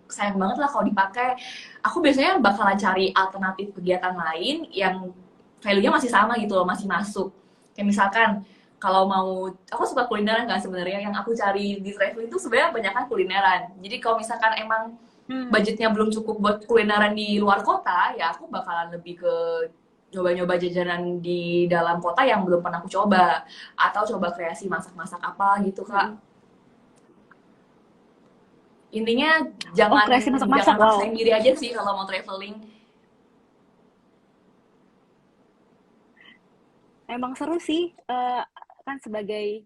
sayang banget lah kalau dipakai. Aku biasanya bakalan cari alternatif kegiatan lain yang value-nya masih sama gitu loh, masih masuk. Kayak misalkan kalau mau, aku suka kulineran kan sebenarnya, yang aku cari di traveling itu sebenarnya banyak kan kulineran. Jadi kalau misalkan emang budgetnya belum cukup buat kulineran di luar kota, ya aku bakalan lebih ke nyoba-nyoba jajanan di dalam kota yang belum pernah aku coba, atau coba kreasi masak-masak apa gitu Kak. Intinya jangan maksain diri aja sih kalau mau traveling. Emang seru sih, kan sebagai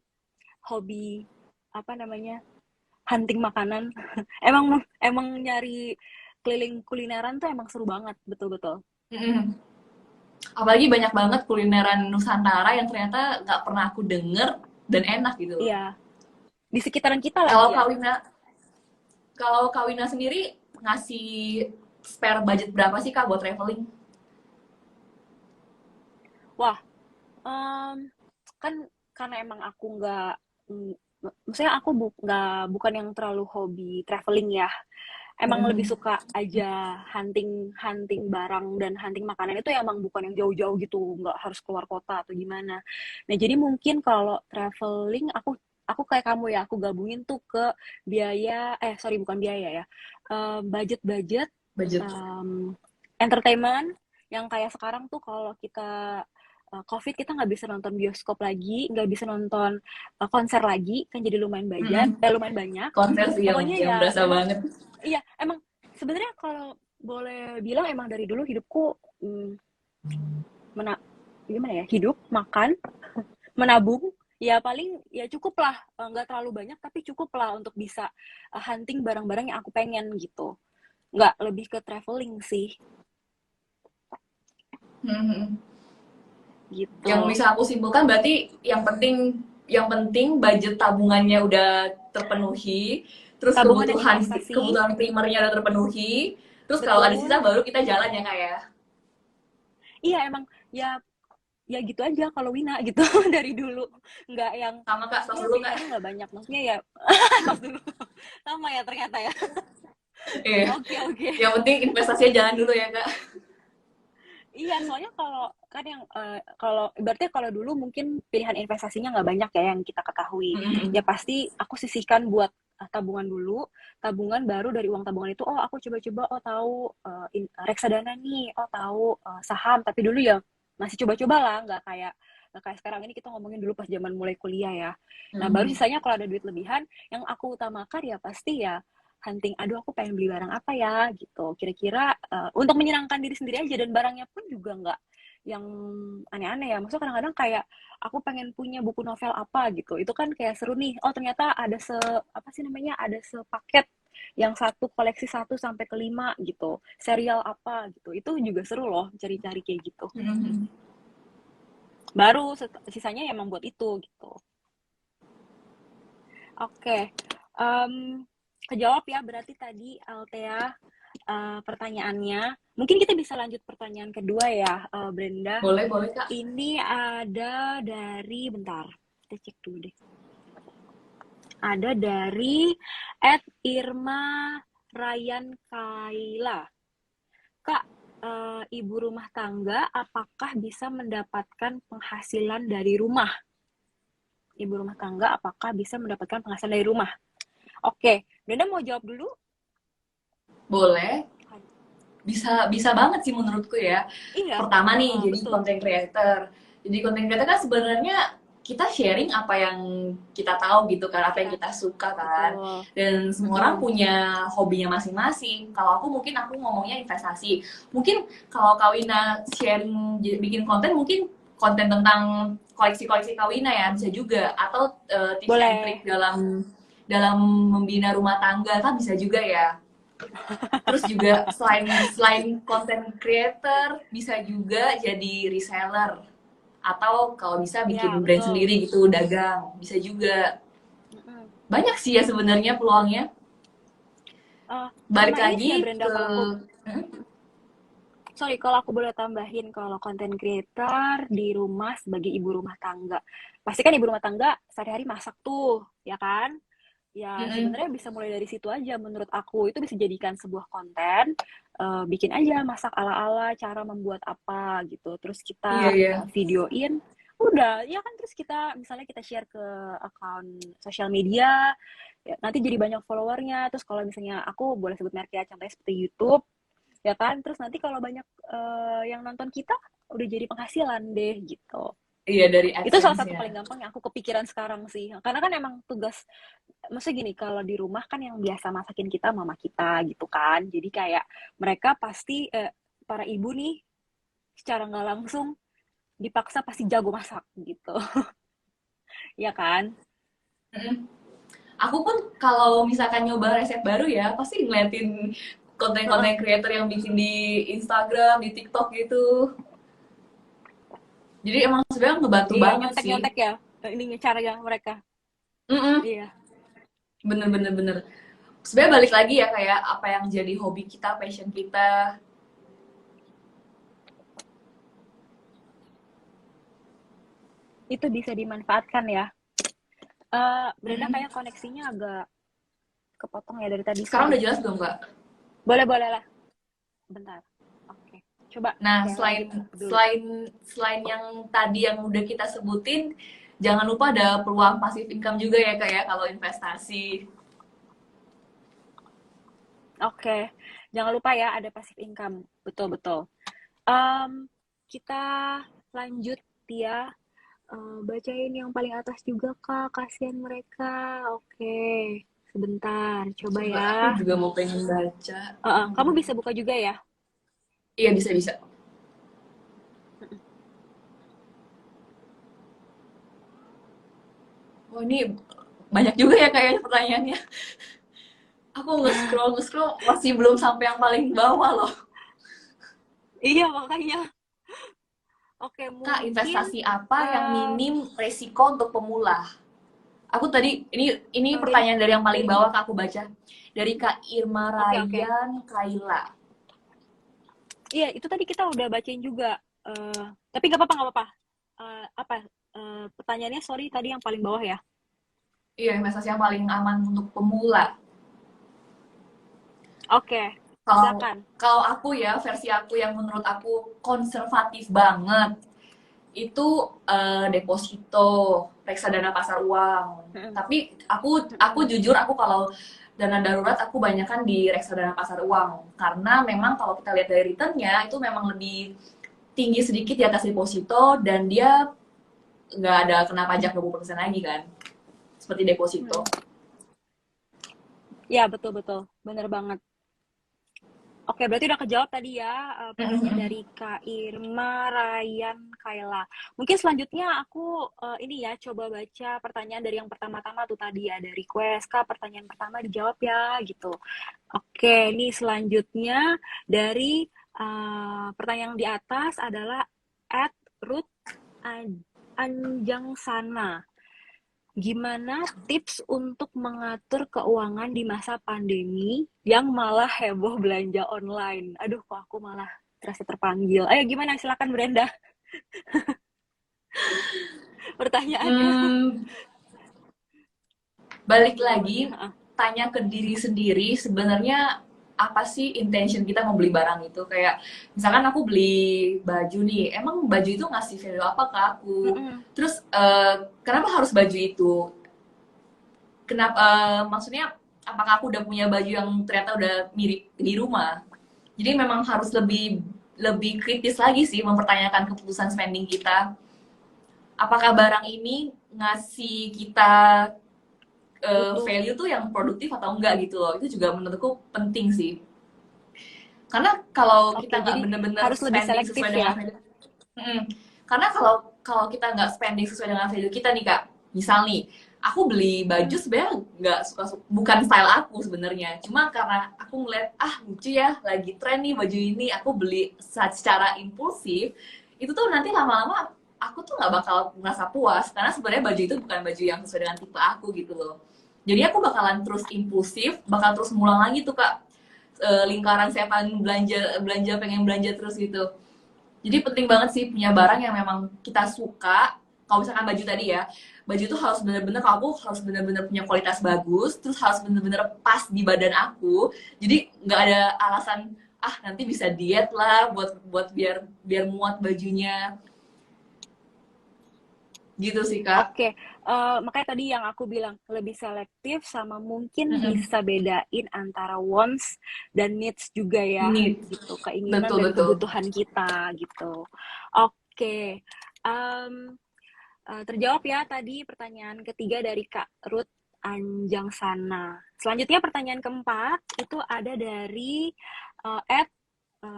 hobi apa namanya hunting makanan. emang nyari keliling kulineran tuh emang seru banget, betul-betul. Apalagi banyak banget kulineran Nusantara yang ternyata nggak pernah aku denger dan enak gitu. Iya. Di sekitaran kita lagi. Kalau Kak Wina sendiri ngasih spare budget berapa sih Kak buat traveling? Wah, kan karena emang aku maksudnya aku bukan yang terlalu hobi traveling ya. Emang lebih suka aja hunting barang dan hunting makanan itu emang bukan yang jauh-jauh gitu, nggak harus keluar kota atau gimana. Nah jadi mungkin kalau traveling aku kayak kamu ya, aku gabungin tuh ke biaya, bukan biaya ya, budget entertainment yang kayak sekarang tuh kalau kita COVID kita nggak bisa nonton bioskop lagi, nggak bisa nonton konser lagi, kan jadi lumayan banyak. Konser sih yang berasa banget. Iya, emang sebenarnya kalau boleh bilang emang dari dulu hidupku gimana ya, hidup, makan, menabung, ya paling ya cukup lah, nggak terlalu banyak tapi cukup lah untuk bisa hunting barang-barang yang aku pengen gitu. Nggak lebih ke traveling sih. Gitu. Yang bisa aku simpulkan berarti yang penting budget tabungannya udah terpenuhi, terus kebutuhan primernya udah terpenuhi, terus kalau ada sisa baru kita jalan ya Kak ya. Iya emang ya gitu aja kalau Wina gitu dari dulu, nggak yang sama Kak, stop dulu Kak. Nggak banyak maksudnya ya. Stop dulu. Sama ya ternyata ya. Iya. Oke, oke. Yang penting investasinya jalan dulu ya Kak. Iya, soalnya kalau kan yang kalau berarti kalau dulu mungkin pilihan investasinya nggak banyak ya yang kita ketahui. Ya Mm-mm. pasti aku sisihkan buat tabungan dulu, tabungan baru dari uang tabungan itu, oh aku coba-coba, oh tahu reksadana nih, oh tahu saham, tapi dulu ya masih coba-coba lah, nggak kayak sekarang ini kita ngomongin dulu pas zaman mulai kuliah ya. Nah, baru Mm-mm. sisanya kalau ada duit lebihan, yang aku utamakan ya pasti ya hunting, aduh aku pengen beli barang apa ya gitu kira-kira, untuk menyenangkan diri sendiri aja, dan barangnya pun juga nggak yang aneh-aneh ya, maksudnya kadang-kadang kayak aku pengen punya buku novel apa gitu, itu kan kayak seru nih, oh ternyata ada apa sih namanya, ada sepaket yang satu koleksi 1 sampai ke 5 gitu, serial apa gitu, itu juga seru loh cari-cari kayak gitu, Mm-mm. baru sisanya ya emang buat itu gitu. Oke, kejawab ya berarti tadi Altea pertanyaannya. Mungkin kita bisa lanjut pertanyaan kedua ya, Brenda. Boleh, boleh Kak. Ini ada dari, bentar, kita cek dulu deh. Ada dari @Irma Ryan Kaila. Kak, ibu rumah tangga apakah bisa mendapatkan penghasilan dari rumah? Ibu rumah tangga apakah bisa mendapatkan penghasilan dari rumah? Oke, Brenda mau jawab dulu? Boleh. Bisa banget sih menurutku ya. Iya, Pertama nih, jadi betul. content creator. Jadi content creator kan sebenarnya kita sharing apa yang kita tahu gitu kan, apa yang Kita, kita suka kan. betul. Dan semua orang punya hobinya masing-masing. Kalau aku mungkin aku ngomongnya investasi. Mungkin kalau Kawina sharing bikin konten, mungkin konten tentang koleksi-koleksi Kawina ya bisa juga, atau tips and Boleh. trick dalam dalam membina rumah tangga kan bisa juga ya. Terus juga selain content creator bisa juga jadi reseller, atau kalau bisa Ya, bikin brand betul. sendiri gitu, dagang bisa juga. Mm-mm. Banyak sih ya sebenarnya peluangnya. Balik Sama ini sih ya lagi Brenda, ke kalau aku, hmm? sorry, kalau aku boleh tambahin, kalau content creator di rumah sebagai ibu rumah tangga, pasti kan ibu rumah tangga sehari-hari masak tuh, ya kan? Ya Mm-mm. sebenarnya bisa mulai dari situ aja, menurut aku itu bisa jadikan sebuah konten, bikin aja masak ala-ala, cara membuat apa gitu, terus Iya, kita iya. videoin, udah ya kan, terus kita misalnya kita share ke akun sosial media, ya, nanti jadi banyak followernya, terus kalau misalnya aku boleh sebut merek ya, contohnya seperti YouTube, ya kan, terus nanti kalau banyak yang nonton kita, udah jadi penghasilan deh gitu. Iya, dari Itu salah AdSense satu ya. paling gampang yang aku kepikiran sekarang sih, karena kan emang tugas, maksudnya gini, kalau di rumah kan yang biasa masakin kita mama kita gitu kan, jadi kayak mereka pasti para ibu nih secara nggak langsung dipaksa pasti jago masak gitu. Ya kan. Mm-mm. Aku pun kalau misalkan nyoba resep baru ya pasti ngeliatin Heeh. konten-konten creator yang bikin di Instagram, di TikTok gitu. Jadi emang sebenarnya ngebantu Iya, banget nyontek sih. nyontek ya, ini caranya mereka. Mm-mm. Iya. Bener. Sebenarnya balik lagi ya, kayak apa yang jadi hobi kita, passion kita. Itu bisa dimanfaatkan ya. Brenda Mm-mm. kayak koneksinya agak kepotong ya dari tadi, Sekarang sorry. udah jelas belum Kak? Boleh, boleh lah. Bentar. Oke. Coba Nah, kayak lanjut selain dulu. selain selain yang tadi yang udah kita sebutin, jangan lupa ada peluang passive income juga ya Kak ya kalau investasi. Oke. Jangan lupa ya ada passive income. Betul, betul. Em, kita lanjut ya. Bacain yang paling atas juga, Kak. Kasihan mereka. Oke. Sebentar. Coba Coba ya. aku juga mau pengen baca. Kamu bisa buka juga ya. Iya, bisa. Oh, ini banyak juga ya kayaknya pertanyaannya. Aku nge-scroll masih belum sampai yang paling bawah loh. Iya, makanya. Oke, Kak, mungkin investasi apa yang em, minim resiko untuk pemula? Aku tadi ini dari pertanyaan dari yang paling dari bawah mana? Kak, aku baca. Dari Kak Irma Oke, oke. Ryan Kaila. Iya, itu tadi kita udah bacain juga. Tapi nggak apa-apa, nggak apa-apa. Apa? Pertanyaannya, sorry, tadi yang paling bawah ya. Iya, investasi yang paling aman untuk pemula. Oke, Kalau silakan. kalau aku ya, versi aku yang menurut aku konservatif banget itu deposito, reksadana pasar uang. Mm-mm. Tapi aku Mm-mm. jujur aku kalau dana darurat aku banyakkan di reksadana pasar uang karena memang kalau kita lihat dari returnnya itu memang lebih tinggi sedikit di atas deposito dan dia nggak ada kena pajak 20% lagi kan, seperti deposito. Mm-mm. Ya, betul-betul. Bener banget. Oke, berarti udah kejawab tadi ya pertanyaan dari Kak Irma, Ryan, Kayla. Mungkin selanjutnya aku ini ya coba baca pertanyaan dari yang pertama-tama tuh tadi ya dari request. Kak, pertanyaan pertama dijawab ya gitu. Oke, ini selanjutnya dari pertanyaan di atas adalah at Ruth Anjang Sana. Gimana tips untuk mengatur keuangan di masa pandemi yang malah heboh belanja online? Aduh, kok aku malah terasa terpanggil. Ayo gimana? Silakan Brenda. Pertanyaannya. Hmm, balik lagi Jawabannya. tanya ke diri sendiri sebenarnya apa sih intention kita mau beli barang itu, kayak misalkan aku beli baju nih, emang baju itu ngasih value apa ke aku, Mm-mm. terus kenapa harus baju itu, kenapa maksudnya apakah aku udah punya baju yang ternyata udah mirip di rumah. Jadi memang harus lebih lebih kritis lagi sih mempertanyakan keputusan spending kita, apakah barang ini ngasih kita Butuh. value tuh yang produktif atau enggak gitu loh. Itu juga menurutku penting sih. Karena kalau kita Oke, nggak jadi bener-bener harus lebih spending selektif sesuai dengan ya. value, karena kalau kalau kita nggak spending sesuai dengan value kita nih kak, misal nih, aku beli baju Mm-mm. sebenarnya nggak suka, bukan style aku sebenarnya, cuma karena aku ngeliat lucu ya, lagi tren nih baju ini, aku beli secara impulsif, itu tuh nanti lama-lama aku tuh nggak bakal merasa puas karena sebenarnya baju itu bukan baju yang sesuai dengan tipe aku gitu loh. Jadi aku bakalan terus impulsif, bakal terus ngulang lagi tuh kak, lingkaran setan belanja belanja pengen belanja terus gitu. Jadi penting banget sih punya barang yang memang kita suka. Kalau misalkan baju tadi ya, baju itu harus bener-bener, kalau aku harus bener-bener punya kualitas bagus, terus harus bener-bener pas di badan aku. Jadi nggak ada alasan nanti bisa diet lah buat buat biar biar muat bajunya. Gitu sih kak. Oke, makanya tadi yang aku bilang lebih selektif sama mungkin Mm-mm. bisa bedain antara wants dan needs juga ya, Ini gitu. Keinginan betul dan betul. kebutuhan kita gitu. Oke, em, terjawab ya tadi pertanyaan ketiga dari Kak Ruth Anjang Sana. Selanjutnya pertanyaan keempat itu ada dari at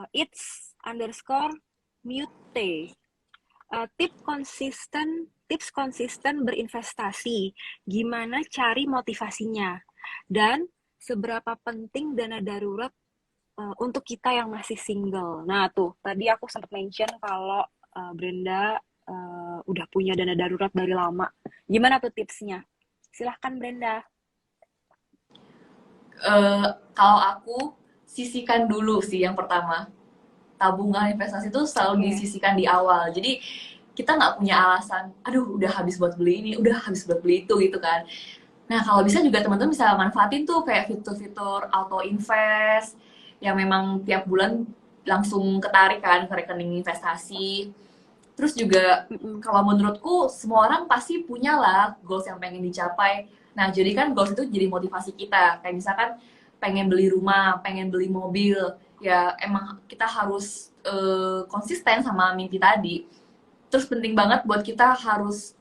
it's underscore mute. Tips konsisten berinvestasi. Gimana cari motivasinya? Dan seberapa penting dana darurat untuk kita yang masih single. Nah, tuh tadi aku sempat mention kalau Brenda udah punya dana darurat dari lama. Gimana tuh tipsnya? Silahkan Brenda. Kalau aku sisihkan dulu sih yang pertama, tabungan investasi itu selalu Oke. disisihkan di awal. Jadi kita nggak punya alasan, aduh udah habis buat beli ini, udah habis buat beli itu gitu kan. Nah kalau bisa juga teman-teman bisa manfaatin tuh kayak fitur-fitur auto invest yang memang tiap bulan langsung ketarik kan ke rekening investasi. Terus juga Mm-mm. kalau menurutku semua orang pasti punya lah goals yang pengen dicapai. Nah jadi kan goals itu jadi motivasi kita. Kayak misalkan pengen beli rumah, pengen beli mobil, ya emang kita harus konsisten sama mimpi tadi. Terus penting banget buat kita harus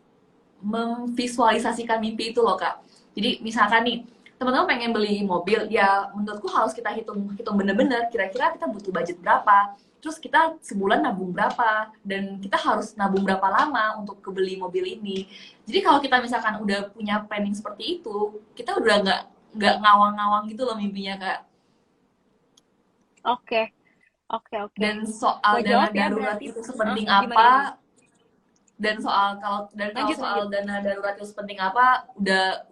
memvisualisasikan mimpi itu loh kak. Jadi misalkan nih teman-teman pengen beli mobil, ya menurutku harus kita hitung hitung bener-bener kira-kira kita butuh budget berapa, terus kita sebulan nabung berapa, dan kita harus nabung berapa lama untuk kebeli mobil ini. Jadi kalau kita misalkan udah punya planning seperti itu, kita udah nggak ngawang-ngawang gitu loh mimpinya kak. Oke, oke, oke. Dan soal dana Kejawab ya darurat berarti. itu sepenting Gimana, gimana? apa, dan kalau Lanjut, soal lanjut. dana darurat itu sepenting apa,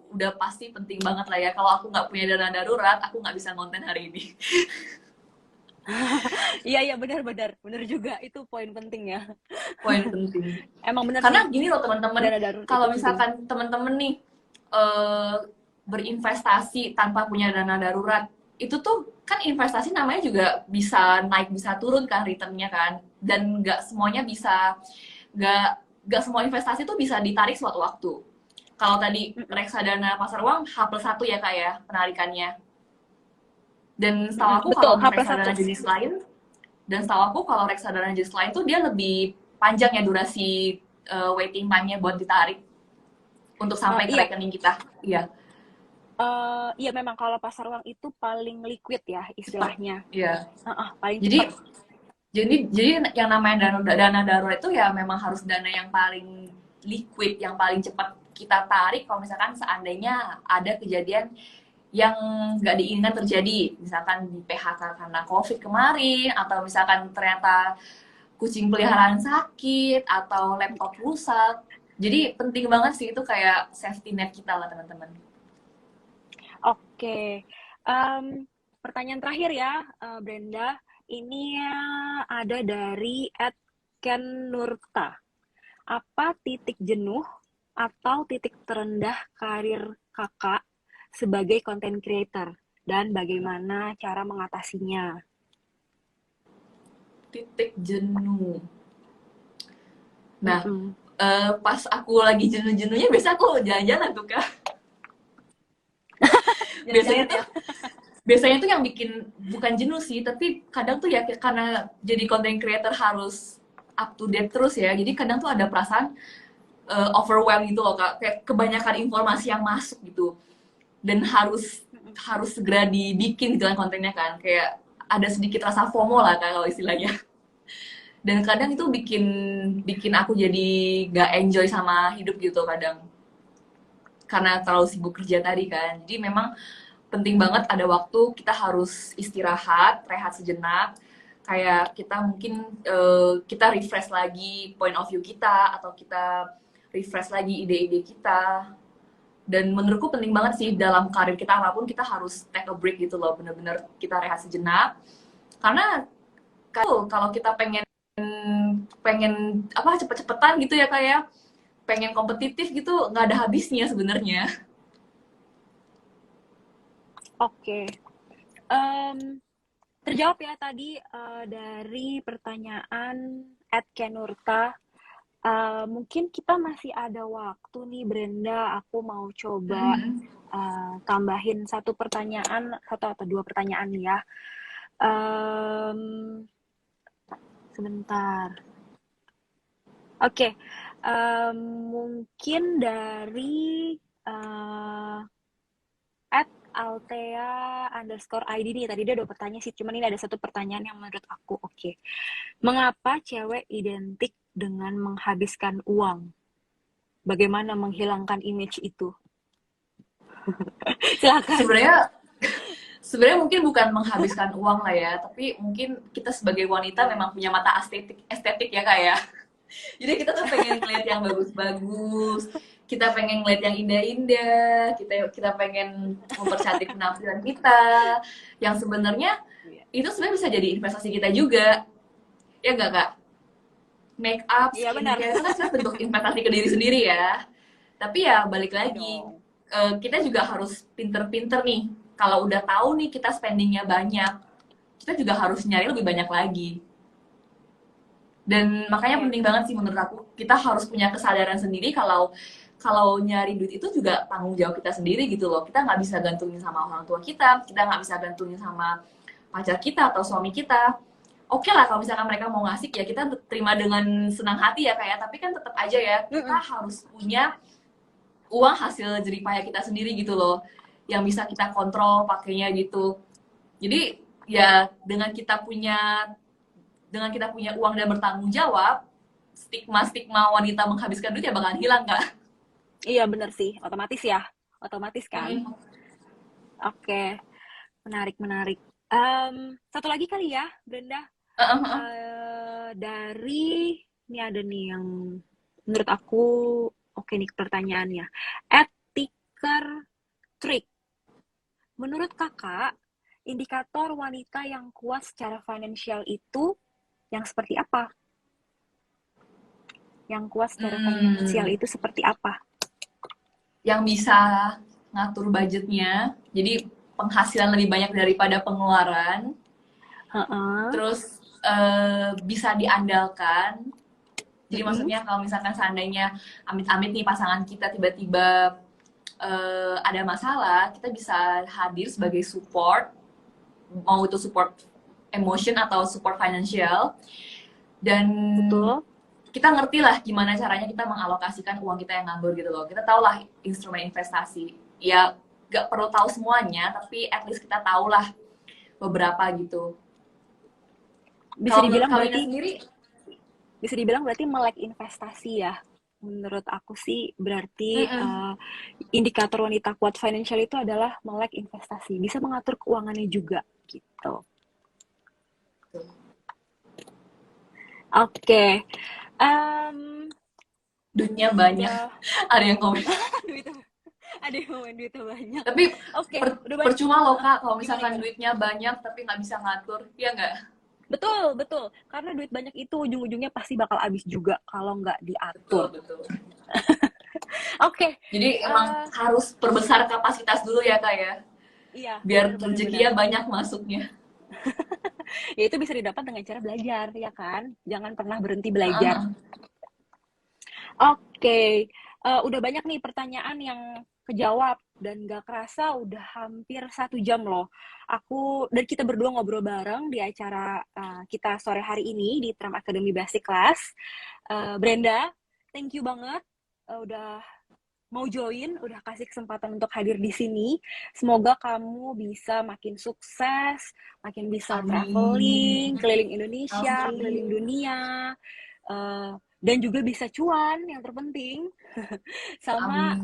udah pasti penting banget lah ya. Kalau aku nggak punya dana darurat, aku nggak bisa konten hari ini. Iya, iya, benar-benar. Benar juga. Itu poin penting ya. Poin penting. Emang benar Karena sih. gini loh teman-teman, Dana darurat itu kalau penting. misalkan teman-teman nih berinvestasi tanpa punya dana darurat, itu tuh kan investasi namanya juga bisa naik bisa turun kan returnnya kan, dan nggak semuanya bisa, nggak nggak semua investasi tuh bisa ditarik suatu waktu. Kalau tadi Mm-mm. reksadana pasar uang H+1 ya kak ya penarikannya. Dan setahu Mm-mm. aku Betul, kalau H plus satu. reksadana jenis lain, dan setahu aku kalau reksadana jenis lain tuh dia lebih panjang ya durasi waiting time-nya buat ditarik untuk sampai ke Iya, rekening kita. Iya, iya memang kalau pasar uang itu paling liquid ya cepet. istilahnya. Iya. Paling Jadi cepat. jadi yang namanya dana darurat itu ya memang harus dana yang paling liquid, yang paling cepat kita tarik kalau misalkan seandainya ada kejadian yang nggak diinginkan terjadi, misalkan di PHK karena COVID kemarin, atau misalkan ternyata kucing peliharaan sakit, atau laptop rusak. Jadi penting banget sih itu kayak safety net kita lah teman-teman. Oke, pertanyaan terakhir ya, Brenda. Ini ada dari @ken_nurta. Apa titik jenuh atau titik terendah karir kakak sebagai content creator dan bagaimana cara mengatasinya? Titik jenuh. Nah, Mm-mm. pas aku lagi jenuh-jenuhnya biasa aku jalan-jalan tuh kak. Biasanya Jalan-jalan tuh ya. biasanya tuh yang bikin bukan jenuh sih, tapi kadang tuh ya karena jadi content creator harus up to date terus ya, jadi kadang tuh ada perasaan overwhelmed gitu loh kak, kayak kebanyakan informasi yang masuk gitu, dan harus Mm-mm. harus segera dibikin gitu kan kontennya kan, kayak ada sedikit rasa FOMO lah kak kalau istilahnya. Dan kadang itu bikin bikin aku jadi gak enjoy sama hidup gitu kadang, karena terlalu sibuk kerja tadi kan. Jadi memang penting banget ada waktu kita harus istirahat, rehat sejenak. Kayak kita mungkin kita refresh lagi point of view kita, atau kita refresh lagi ide-ide kita. Dan menurutku penting banget sih dalam karir kita apapun kita harus take a break gitu loh, bener-bener kita rehat sejenak. Karena kalau kita pengen pengen apa cepet-cepetan gitu ya kayak pengen kompetitif gitu nggak ada habisnya sebenarnya. Oke, Em, terjawab ya tadi dari pertanyaan @kenurta. Mungkin kita masih ada waktu nih Brenda. Aku mau coba tambahin satu pertanyaan, satu atau dua pertanyaan nih ya. Em, Sebentar. Oke, mungkin dari uh, @altea_id nih. Tadi dia udah bertanya sih, cuman ini ada satu pertanyaan yang menurut aku oke. Mengapa cewek identik dengan menghabiskan uang? Bagaimana menghilangkan image itu? Silakan. Sebenarnya sebenarnya mungkin bukan menghabiskan uang lah ya, tapi mungkin kita sebagai wanita memang punya mata estetik estetik ya kak ya. Jadi kita tuh pengen ngeliat yang bagus-bagus, kita pengen ngeliat yang indah-indah, kita kita pengen mempercantik penampilan kita, yang sebenarnya itu sebenarnya bisa jadi investasi kita juga, ya nggak kak? Make up, Iya benar. skincare itu kan sebenarnya bentuk investasi ke diri sendiri ya. Tapi ya balik Iya lagi, dong. kita juga harus pinter-pinter nih. Kalau udah tahu nih kita spendingnya banyak, kita juga harus nyari lebih banyak lagi. Dan makanya Oke. penting banget sih menurut aku, kita harus punya kesadaran sendiri kalau kalau nyari duit itu juga tanggung jawab kita sendiri gitu loh. Kita nggak bisa gantungin sama orang tua kita nggak bisa gantungin sama pacar kita atau suami kita. Oke lah kalau misalkan mereka mau ngasih ya kita terima dengan senang hati ya kayak, tapi kan tetap aja ya kita Mm-mm. harus punya uang hasil jeripaya kita sendiri gitu loh, yang bisa kita kontrol pakainya gitu. Jadi ya dengan kita punya uang dan bertanggung jawab, stigma-stigma wanita menghabiskan duit ya bakalan hilang kak. Iya benar sih, otomatis ya. Otomatis kan. Mm-mm. Oke, menarik menarik. Satu lagi kali ya, Brenda. Dari ini ada nih yang menurut aku oke nih pertanyaannya. Etiker Trick. Menurut kakak, indikator wanita yang kuat secara finansial itu yang seperti apa? Yang kuat secara finansial Hmm, itu seperti apa? yang bisa ngatur budgetnya. Jadi penghasilan lebih banyak daripada pengeluaran, Heeh. terus bisa diandalkan. Jadi Mm-mm. maksudnya kalau misalkan seandainya amit-amit nih pasangan kita tiba-tiba ada masalah, kita bisa hadir sebagai support, mau itu support emotion atau support financial, dan Betul. kita ngerti lah gimana caranya kita mengalokasikan uang kita yang nganggur gitu loh. Kita tahu lah instrumen investasi. Ya gak perlu tahu semuanya, tapi at least kita tahu lah beberapa gitu. Bisa Kalau menurut dibilang Kalina berarti sendiri, melek investasi ya. Menurut aku sih berarti mm-mm. indikator wanita kuat financial itu adalah melek investasi, bisa mengatur keuangannya juga gitu. Oke. Em, Duitnya banyak. udah Ada yang komen. duitnya ada yang ngomongin duitnya banyak. Tapi Oke, udah banyak. percuma loh Kak, kalau Gimana misalkan gimana? duitnya banyak tapi nggak bisa ngatur, ya nggak? Betul, betul. Karena duit banyak itu ujung-ujungnya pasti bakal habis juga kalau nggak Betul, diatur. betul. Oke, Jadi emang harus perbesar kapasitas dulu ya Kak ya, iya, biar benar-benar benar. rezekinya banyak masuknya. Ya itu bisa didapat dengan cara belajar, ya kan? Jangan pernah berhenti belajar. Oke, udah banyak nih pertanyaan yang kejawab dan gak kerasa udah hampir 1 jam loh. Aku dan kita berdua ngobrol bareng di acara kita sore hari ini di Tram Academy Basic Class. Brenda, thank you banget udah mau join, udah kasih kesempatan untuk hadir di sini. Semoga kamu bisa makin sukses, makin bisa traveling, Amin. keliling Indonesia, Amin. keliling dunia, dan juga bisa cuan yang terpenting. Sama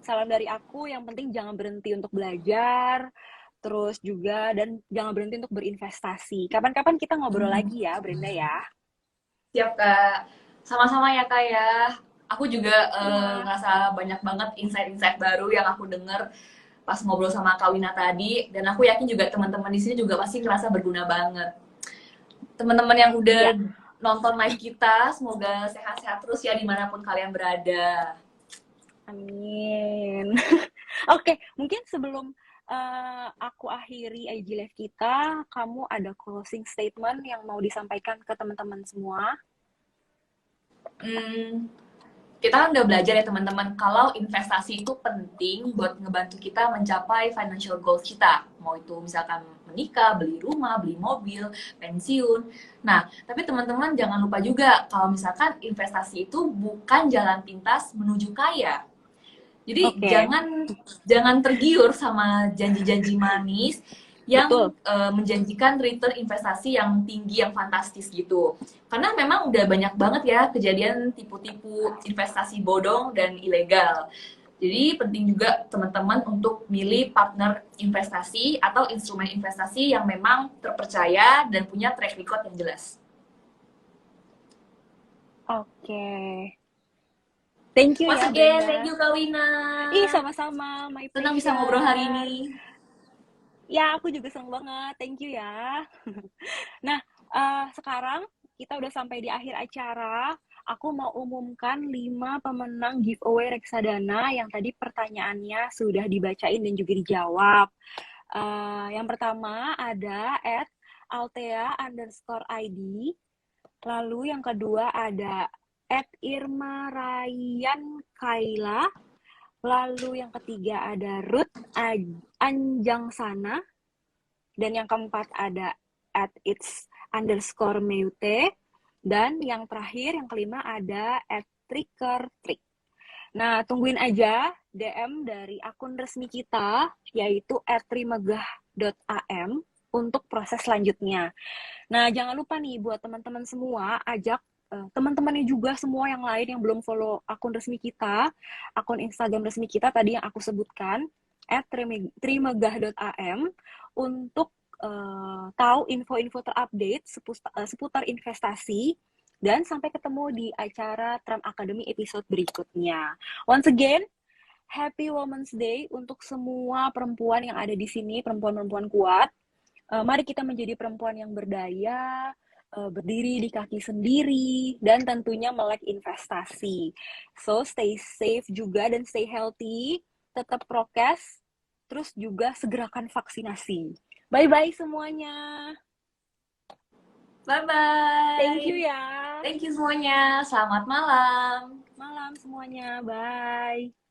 salam dari aku, yang penting jangan berhenti untuk belajar, terus juga dan jangan berhenti untuk berinvestasi. Kapan-kapan kita ngobrol lagi ya, Brenda ya. Siap Kak, sama-sama ya Kak ya. Aku juga Iya. ngerasa banyak banget insight-insight baru yang aku denger pas ngobrol sama Kak Wina tadi, dan aku yakin juga teman-teman di sini juga pasti ngerasa berguna banget. Teman-teman yang udah Iya. nonton live kita, semoga sehat-sehat terus ya dimanapun kalian berada. Amin. Oke, mungkin sebelum aku akhiri IG Live kita, kamu ada closing statement yang mau disampaikan ke teman-teman semua? Kita kan udah belajar ya teman-teman, kalau investasi itu penting buat ngebantu kita mencapai financial goals kita. Mau itu misalkan menikah, beli rumah, beli mobil, pensiun. Nah, tapi teman-teman jangan lupa juga kalau misalkan investasi itu bukan jalan pintas menuju kaya. Jadi Oke. jangan tergiur sama janji-janji manis yang Betul. menjanjikan return investasi yang tinggi, yang fantastis gitu. Karena memang udah banyak banget ya kejadian tipu-tipu investasi bodong dan ilegal. Jadi penting juga teman-teman untuk milih partner investasi atau instrumen investasi yang memang terpercaya dan punya track record yang jelas. Oke. Thank you Once ya, again, Brenda. thank you Kak Wina. Sama-sama. My pleasure. Senang bisa ngobrol hari ini. Ya, aku juga senang banget. Thank you ya. Nah, sekarang kita udah sampai di akhir acara. Aku mau umumkan 5 pemenang giveaway reksadana yang tadi pertanyaannya sudah dibacain dan juga dijawab. Yang pertama ada @altea_id. Lalu yang kedua ada @irma_ryan_kaila. Lalu yang ketiga ada Ruth Anjangsana. Dan yang keempat ada @its_meute. Dan yang terakhir, yang kelima ada @trickertrick. Nah, tungguin aja DM dari akun resmi kita, yaitu @trimegah.am untuk proses selanjutnya. Nah, jangan lupa nih buat teman-teman semua, ajak teman-temannya juga semua yang lain yang belum follow akun resmi kita, akun Instagram resmi kita tadi yang aku sebutkan, @trimegah.am, untuk tahu info-info terupdate seputar investasi, dan sampai ketemu di acara Tram Academy episode berikutnya. Once again, Happy Women's Day untuk semua perempuan yang ada di sini, perempuan-perempuan kuat. Mari kita menjadi perempuan yang berdaya, berdiri di kaki sendiri, dan tentunya melek investasi. So, stay safe juga dan stay healthy, tetap prokes, terus juga segerakan vaksinasi. Bye-bye semuanya. Bye bye. Thank you ya. Thank you semuanya. Selamat malam. Malam semuanya. Bye.